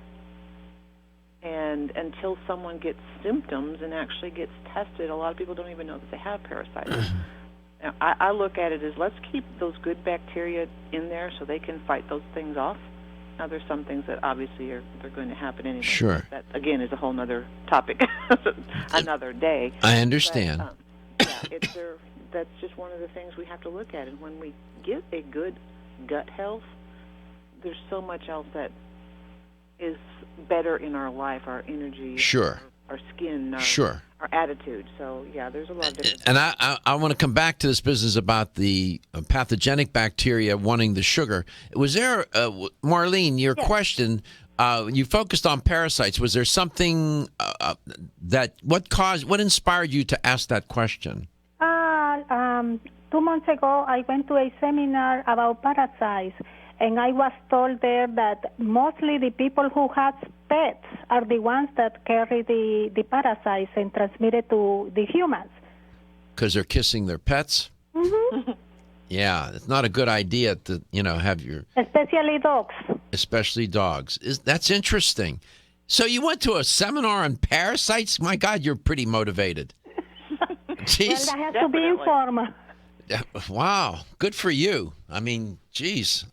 And until someone gets symptoms and actually gets tested, a lot of people don't even know that they have parasites. Now, I look at it as let's keep those good bacteria in there so they can fight those things off. Now, there's some things that obviously they're going to happen anyway. Sure. That, again, is a whole other topic, another day. I understand. But, that's just one of the things we have to look at. And when we get a good gut health, there's so much else that is better in our life, our energy, sure, our skin, sure, our attitude. So, yeah, there's a lot of different And I want to come back to this business about the pathogenic bacteria wanting the sugar. Was there, Marlene, your question, you focused on parasites. Was there something what inspired you to ask that question? 2 months ago, I went to a seminar about parasites. And I was told there that mostly the people who have pets are the ones that carry the parasites and transmit it to the humans. Because they're kissing their pets? Mm-hmm. Yeah, it's not a good idea to, have your... Especially dogs. That's interesting. So you went to a seminar on parasites? My God, you're pretty motivated. Jeez. Well, I have to be informed. Wow, good for you. I mean, geez,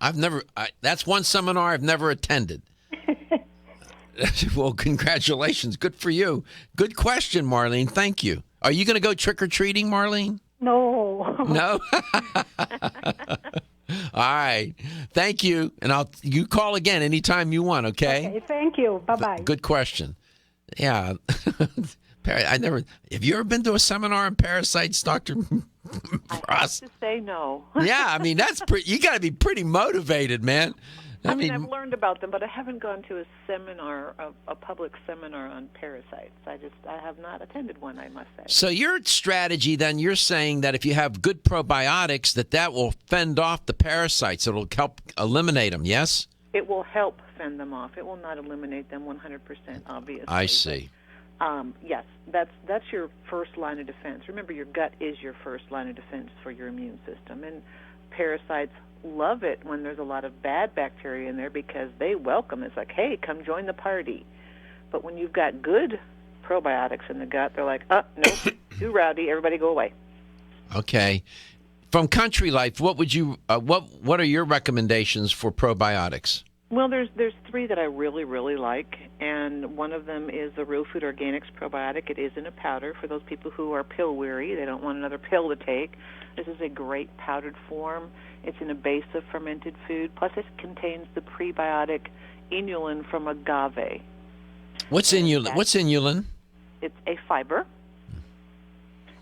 that's one seminar I've never attended. Well, congratulations. Good for you. Good question, Marlene. Thank you. Are you going to go trick-or-treating, Marlene? No. No? All right. Thank you. And you call again anytime you want, okay? Okay, thank you. Bye-bye. Good question. Yeah. Have you ever been to a seminar on parasites, Dr. Ross? I have to say no. Yeah, I mean, you got to be pretty motivated, man. I mean, I've learned about them, but I haven't gone to a seminar, a public seminar on parasites. I have not attended one, I must say. So your strategy, then, you're saying that if you have good probiotics, that will fend off the parasites. It'll help eliminate them, yes? It will help fend them off. It will not eliminate them 100%, obviously. I see. But, yes, that's your first line of defense. Remember, your gut is your first line of defense for your immune system, and parasites love it when there's a lot of bad bacteria in there because they welcome. It's like, hey, come join the party. But when you've got good probiotics in the gut, they're like, nope, too rowdy, everybody go away. Okay. From Country Life, what would you what are your recommendations for probiotics? Well, there's three that I really, really like, and one of them is the Real Food Organics probiotic. It is in a powder for those people who are pill weary. They don't want another pill to take. This is a great powdered form. It's in a base of fermented food. Plus, it contains the prebiotic inulin from agave. What's inulin? It's a fiber,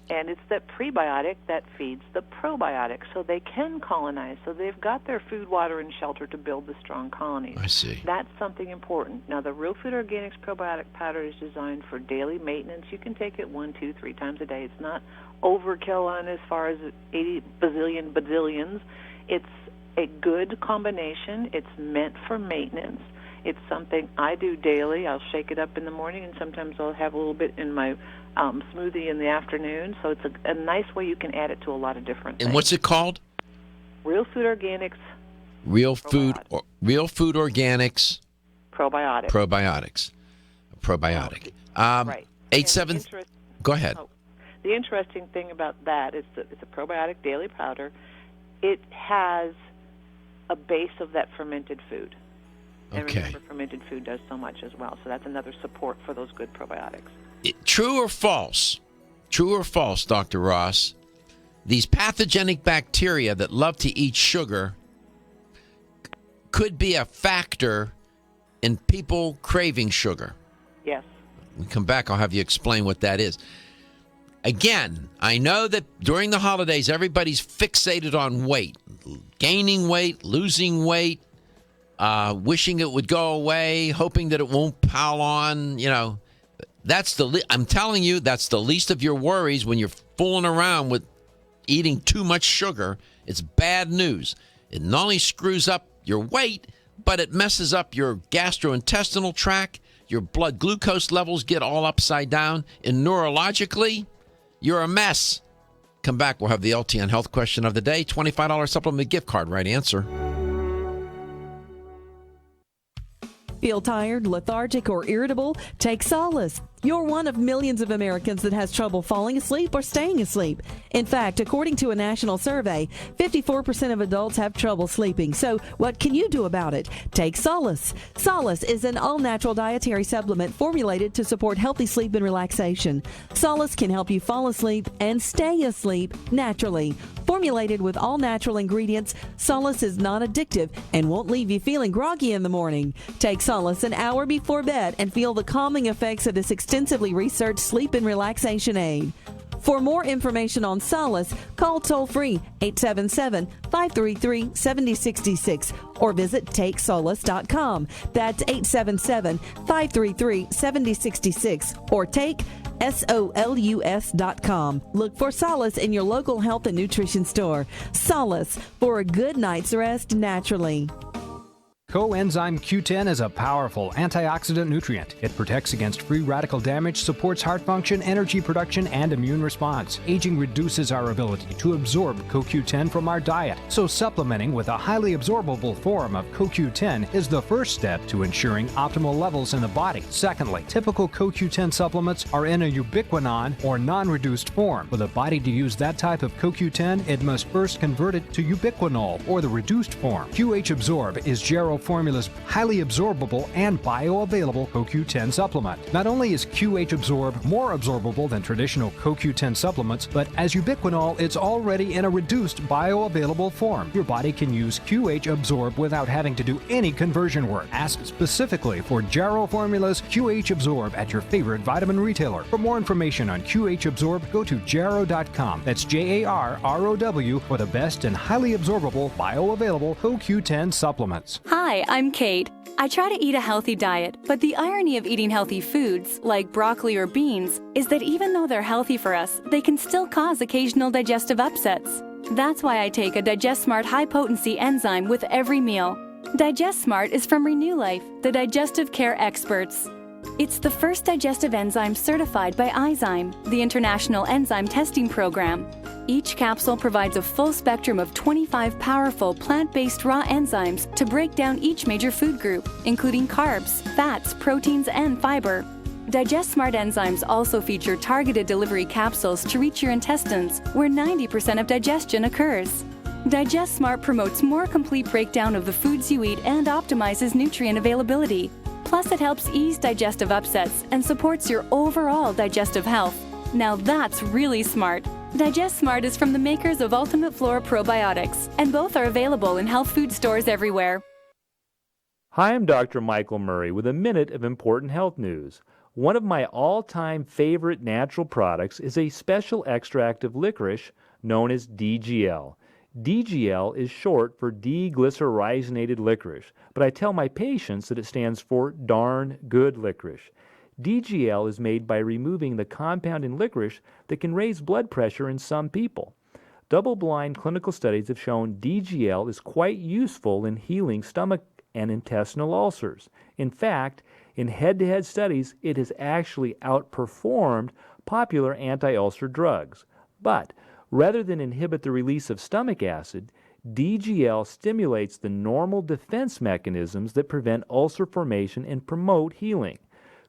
and it's that prebiotic that feeds the probiotic, so they can colonize. So they've got their food, water, and shelter to build the strong colonies. I see. That's something important. Now, the Real Food Organics probiotic powder is designed for daily maintenance. You can take it 1, 2, 3 times a day. It's not overkill on as far as 80 bazillions. It's a good combination. It's meant for maintenance. It's something I do daily. I'll shake it up in the morning, and sometimes I'll have a little bit in my smoothie in the afternoon. So it's a nice way you can add it to a lot of different things. And what's it called? Real Food Organics. Real Food Organics. Probiotics. Probiotic. Right. 87. Go ahead. The interesting thing about that is that it's a probiotic daily powder. It has a base of that fermented food. And remember, fermented food does so much as well. So that's another support for those good probiotics. True or false, Dr. Ross, these pathogenic bacteria that love to eat sugar could be a factor in people craving sugar. Yes. When we come back, I'll have you explain what that is. Again, I know that during the holidays, everybody's fixated on weight, gaining weight, losing weight, wishing it would go away, hoping that it won't pile on. I'm telling you, that's the least of your worries when you're fooling around with eating too much sugar. It's bad news. It not only screws up your weight, but it messes up your gastrointestinal tract. Your blood glucose levels get all upside down, and neurologically, you're a mess. Come back. We'll have the LTN Health Question of the Day. $25 supplement gift card. Right answer. Feel tired, lethargic, or irritable? Take Solace. You're one of millions of Americans that has trouble falling asleep or staying asleep. In fact, according to a national survey, 54% of adults have trouble sleeping. So what can you do about it? Take Solace. Solace is an all-natural dietary supplement formulated to support healthy sleep and relaxation. Solace can help you fall asleep and stay asleep naturally. Formulated with all-natural ingredients, Solace is non-addictive and won't leave you feeling groggy in the morning. Take Solace an hour before bed and feel the calming effects of this extensively researched sleep and relaxation aid. For more information on Solace, call toll-free 877-533-7066 or visit takesolace.com. That's 877-533-7066 or take SOLUS.com. Look for Solace in your local health and nutrition store. Solace, for a good night's rest naturally. Coenzyme Q10 is a powerful antioxidant nutrient. It protects against free radical damage, supports heart function, energy production, and immune response. Aging reduces our ability to absorb CoQ10 from our diet, so supplementing with a highly absorbable form of CoQ10 is the first step to ensuring optimal levels in the body. Secondly, typical CoQ10 supplements are in a ubiquinone or non-reduced form. For the body to use that type of CoQ10, it must first convert it to ubiquinol or the reduced form. QH Absorb is Jarrow Formula's highly absorbable and bioavailable CoQ10 supplement. Not only is QH Absorb more absorbable than traditional CoQ10 supplements, but as ubiquinol, it's already in a reduced bioavailable form. Your body can use QH Absorb without having to do any conversion work. Ask specifically for Jarrow Formula's QH Absorb at your favorite vitamin retailer. For more information on QH Absorb, go to jarrow.com. That's JARROW for the best and highly absorbable, bioavailable CoQ10 supplements. Hi, I'm Kate. I try to eat a healthy diet, but the irony of eating healthy foods, like broccoli or beans, is that even though they're healthy for us, they can still cause occasional digestive upsets. That's why I take a Digest Smart high-potency enzyme with every meal. Digest Smart is from Renew Life, the digestive care experts. It's the first digestive enzyme certified by Izyme, the International Enzyme Testing Program. Each capsule provides a full spectrum of 25 powerful plant-based raw enzymes to break down each major food group, including carbs, fats, proteins, and fiber. Digest Smart enzymes also feature targeted delivery capsules to reach your intestines, where 90% of digestion occurs. Digest Smart promotes more complete breakdown of the foods you eat and optimizes nutrient availability. Plus, it helps ease digestive upsets and supports your overall digestive health. Now that's really smart. Digest Smart is from the makers of Ultimate Flora Probiotics, and both are available in health food stores everywhere. Hi, I'm Dr. Michael Murray with a minute of important health news. One of my all-time favorite natural products is a special extract of licorice known as DGL. DGL is short for deglycyrrhizated licorice, but I tell my patients that it stands for darn good licorice. DGL is made by removing the compound in licorice that can raise blood pressure in some people. Double-blind clinical studies have shown DGL is quite useful in healing stomach and intestinal ulcers. In fact, in head-to-head studies, it has actually outperformed popular anti-ulcer drugs. But rather than inhibit the release of stomach acid, DGL stimulates the normal defense mechanisms that prevent ulcer formation and promote healing.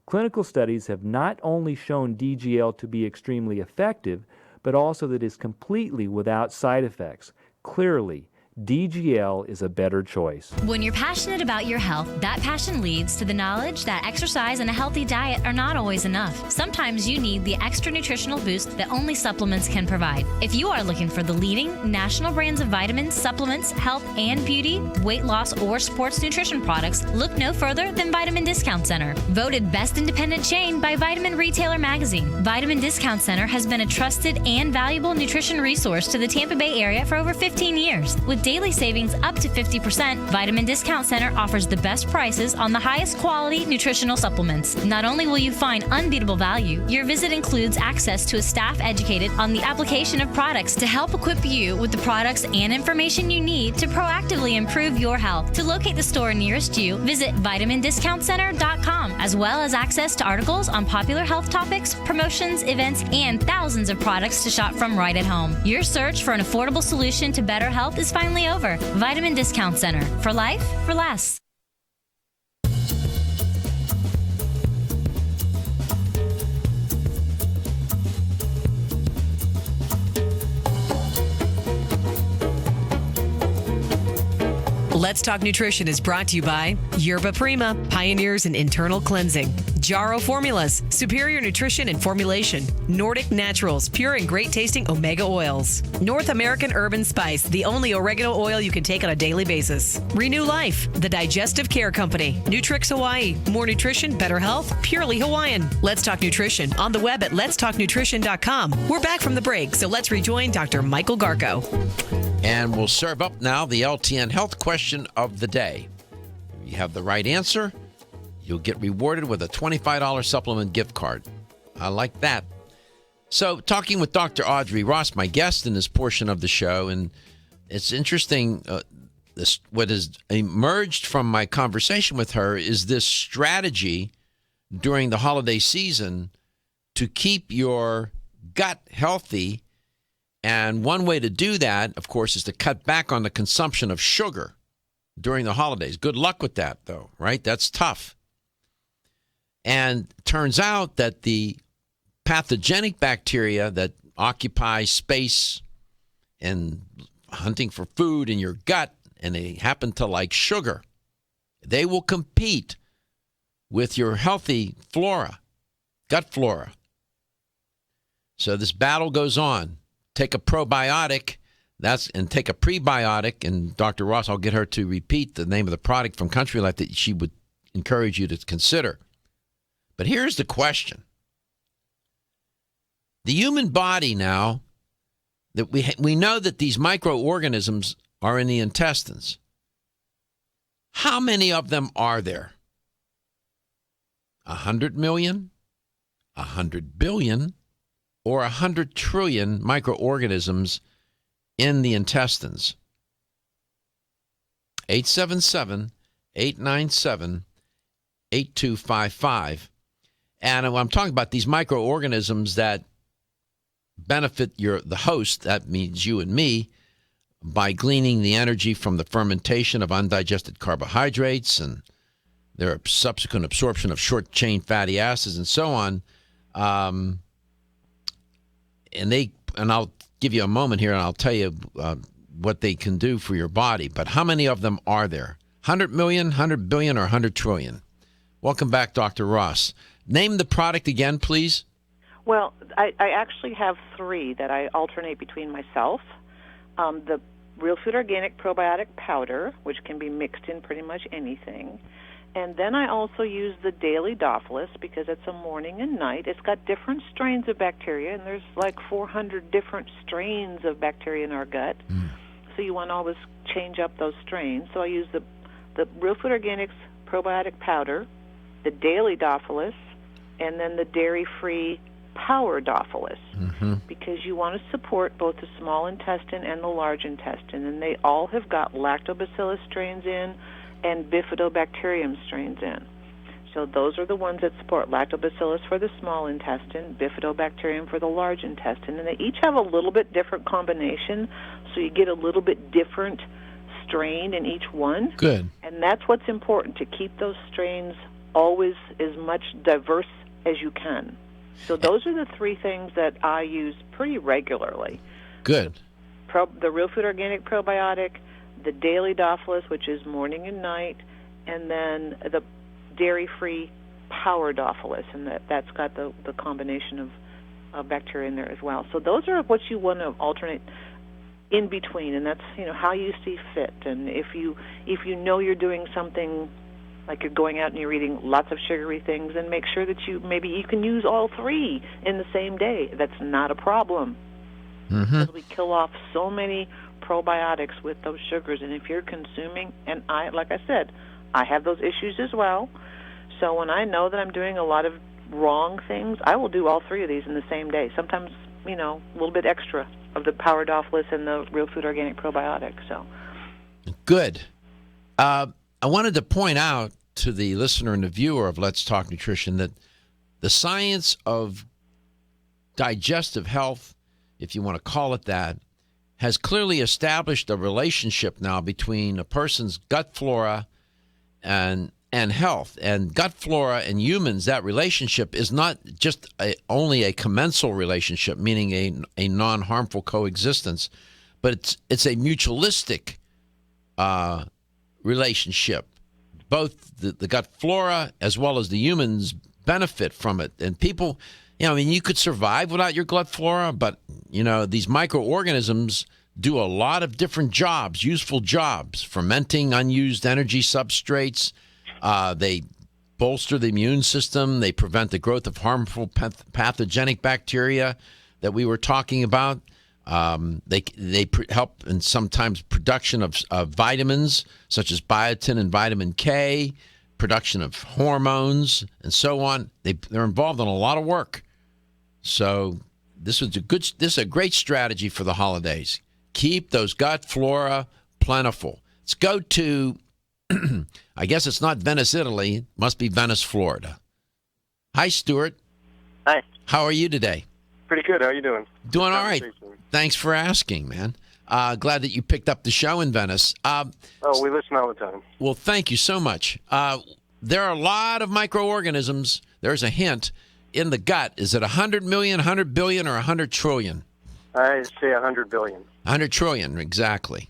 Clinical studies have not only shown DGL to be extremely effective, but also that it is completely without side effects. Clearly, DGL is a better choice. When you're passionate about your health, that passion leads to the knowledge that exercise and a healthy diet are not always enough. Sometimes you need the extra nutritional boost that only supplements can provide. If you are looking for the leading national brands of vitamins, supplements, health and beauty, weight loss, or sports nutrition products, look no further than Vitamin Discount Center. Voted best independent chain by Vitamin Retailer Magazine, Vitamin Discount Center has been a trusted and valuable nutrition resource to the Tampa Bay area for over 15 years. With daily savings up to 50%, Vitamin Discount Center offers the best prices on the highest quality nutritional supplements. Not only will you find unbeatable value, your visit includes access to a staff educated on the application of products to help equip you with the products and information you need to proactively improve your health. To locate the store nearest you, visit vitamindiscountcenter.com, as well as access to articles on popular health topics, promotions, events, and thousands of products to shop from right at home. Your search for an affordable solution to better health is finally over. Vitamin Discount Center. For life, for less. Let's Talk Nutrition is brought to you by Yerba Prima, pioneers in internal cleansing. Jarrow Formulas, superior nutrition and formulation. Nordic Naturals, pure and great tasting omega oils. North American Herb and Spice, the only oregano oil you can take on a daily basis. Renew Life, the Digestive Care Company. Nutrix Hawaii, more nutrition, better health, purely Hawaiian. Let's Talk Nutrition, on the web at letstalknutrition.com. We're back from the break, so let's rejoin Dr. Michael Garko. And we'll serve up now the LTN health question of the day. If you have the right answer, you'll get rewarded with a $25 supplement gift card. I like that. So, talking with Dr. Audrey Ross, my guest in this portion of the show, and it's interesting what has emerged from my conversation with her is this strategy during the holiday season to keep your gut healthy. And one way to do that, of course, is to cut back on the consumption of sugar during the holidays. Good luck with that, though, right? That's tough. And it turns out that the pathogenic bacteria that occupy space and hunting for food in your gut, and they happen to like sugar, they will compete with your healthy flora, gut flora. So this battle goes on. Take a probiotic, and take a prebiotic, and Dr. Ross, I'll get her to repeat the name of the product from Country Life that she would encourage you to consider. But here's the question. The human body now, that we know that these microorganisms are in the intestines. How many of them are there? 100 million, 100 billion, or 100 trillion microorganisms in the intestines? 877-897-8255. And I'm talking about these microorganisms that benefit the host, that means you and me, by gleaning the energy from the fermentation of undigested carbohydrates and their subsequent absorption of short-chain fatty acids and so on. And I'll give you a moment here and I'll tell you what they can do for your body. But how many of them are there? 100 million, 100 billion, or 100 trillion? Welcome back, Dr. Ross. Name the product again, please. Well, I actually have three that I alternate between myself. The Real Food Organic Probiotic Powder, which can be mixed in pretty much anything. And then I also use the Daily Dophilus because it's a morning and night. It's got different strains of bacteria, and there's like 400 different strains of bacteria in our gut. So you want to always change up those strains. So I use the Real Food Organics Probiotic Powder, the Daily Dophilus, and then the dairy-free Power Dophilus, because you want to support both the small intestine and the large intestine, and they all have got lactobacillus strains in and bifidobacterium strains in. So those are the ones that support lactobacillus for the small intestine, bifidobacterium for the large intestine, and they each have a little bit different combination, so you get a little bit different strain in each one. Good. And that's what's important, to keep those strains always as much diverse as you can. So those are the three things that I use pretty regularly. Good. The Real Food Organic Probiotic, the Daily Dophilus, which is morning and night, and then the dairy-free Power Dophilus, and that's got the combination of bacteria in there as well. So those are what you want to alternate in between, and that's how you see fit. And if you know you're doing something like you're going out and you're eating lots of sugary things, and make sure that maybe you can use all three in the same day. That's not a problem. Because we kill off so many probiotics with those sugars. And if you're consuming, and like I said, I have those issues as well. So when I know that I'm doing a lot of wrong things, I will do all three of these in the same day. Sometimes, a little bit extra of the Power Dophilus and the Real Food Organic Probiotic. So good. I wanted to point out to the listener and the viewer of Let's Talk Nutrition that the science of digestive health, if you want to call it that, has clearly established a relationship now between a person's gut flora and health. And gut flora and humans, that relationship is not just only a commensal relationship, meaning a non-harmful coexistence, but it's a mutualistic relationship. Both the gut flora as well as the humans benefit from it. And people, you could survive without your gut flora, but, these microorganisms do a lot of different jobs, useful jobs, fermenting unused energy substrates. They bolster the immune system. They prevent the growth of harmful pathogenic bacteria that we were talking about. They help in sometimes production of vitamins such as biotin and vitamin K, production of hormones, and so on. They're involved in a lot of work. So this is a great strategy for the holidays. Keep those gut flora plentiful. Let's go to, I guess it's not Venice, Italy. It must be Venice, Florida. Hi, Stuart. Hi. How are you today? Pretty good. How are you doing? Doing all right. Thanks for asking, man. Glad that you picked up the show in Venice. We listen all the time. Well, thank you so much. There are a lot of microorganisms. There's a hint in the gut. Is it 100 million, 100 billion, or 100 trillion? I say 100 billion. 100 trillion, exactly.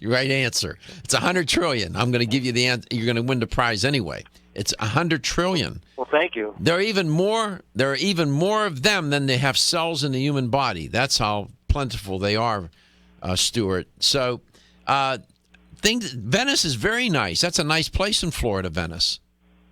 Right answer. It's 100 trillion. I'm going to give you the answer. You're going to win the prize anyway. It's 100 trillion. Well, thank you. There are even more of them than they have cells in the human body. That's how plentiful they are, Stuart. So, Venice is very nice. That's a nice place in Florida, Venice.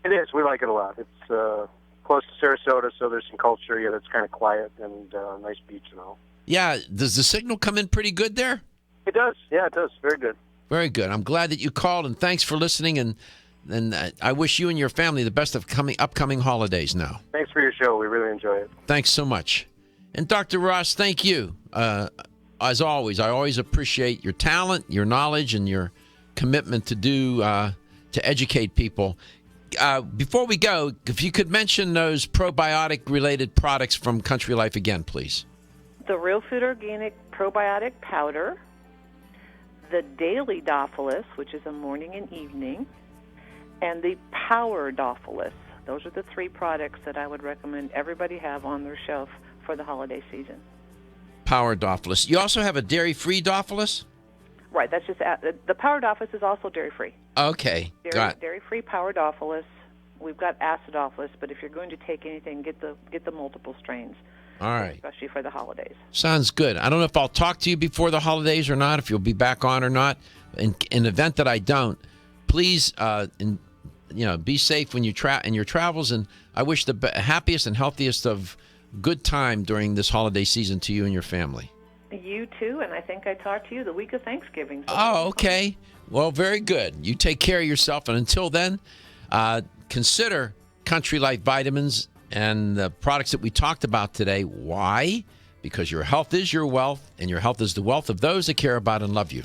It is. We like it a lot. It's close to Sarasota, so there's some culture. Yeah, that's kind of quiet and nice beach and all. Yeah. Does the signal come in pretty good there? It does. Yeah, it does. Very good. Very good. I'm glad that you called, and thanks for listening. And I wish you and your family the best of upcoming holidays now. Thanks for your show. We really enjoy it. Thanks so much. And Dr. Ross, thank you. As always, I always appreciate your talent, your knowledge, and your commitment to educate people. Before we go, if you could mention those probiotic-related products from Country Life again, please. The Real Food Organic Probiotic Powder, the Daily Dophilus, which is a morning and evening, and the Power Dophilus. Those are the three products that I would recommend everybody have on their shelf for the holiday season. Power Dophilus. You also have a dairy-free Dophilus? Right, that's just the Power Dophilus is also dairy-free. Okay, got it. Dairy-free Power Dophilus. We've got Acidophilus, but if you're going to take anything, get the multiple strains. All right. Especially for the holidays. Sounds good. I don't know if I'll talk to you before the holidays or not, if you'll be back on or not. In the event that I don't, please, be safe when you in your travels, and I wish the happiest and healthiest of good time during this holiday season to you and your family. You too, and I think I talked to you the week of Thanksgiving. So okay. Well, very good. You take care of yourself, and until then, consider Country Life Vitamins and the products that we talked about today. Why? Because your health is your wealth, and your health is the wealth of those that care about and love you.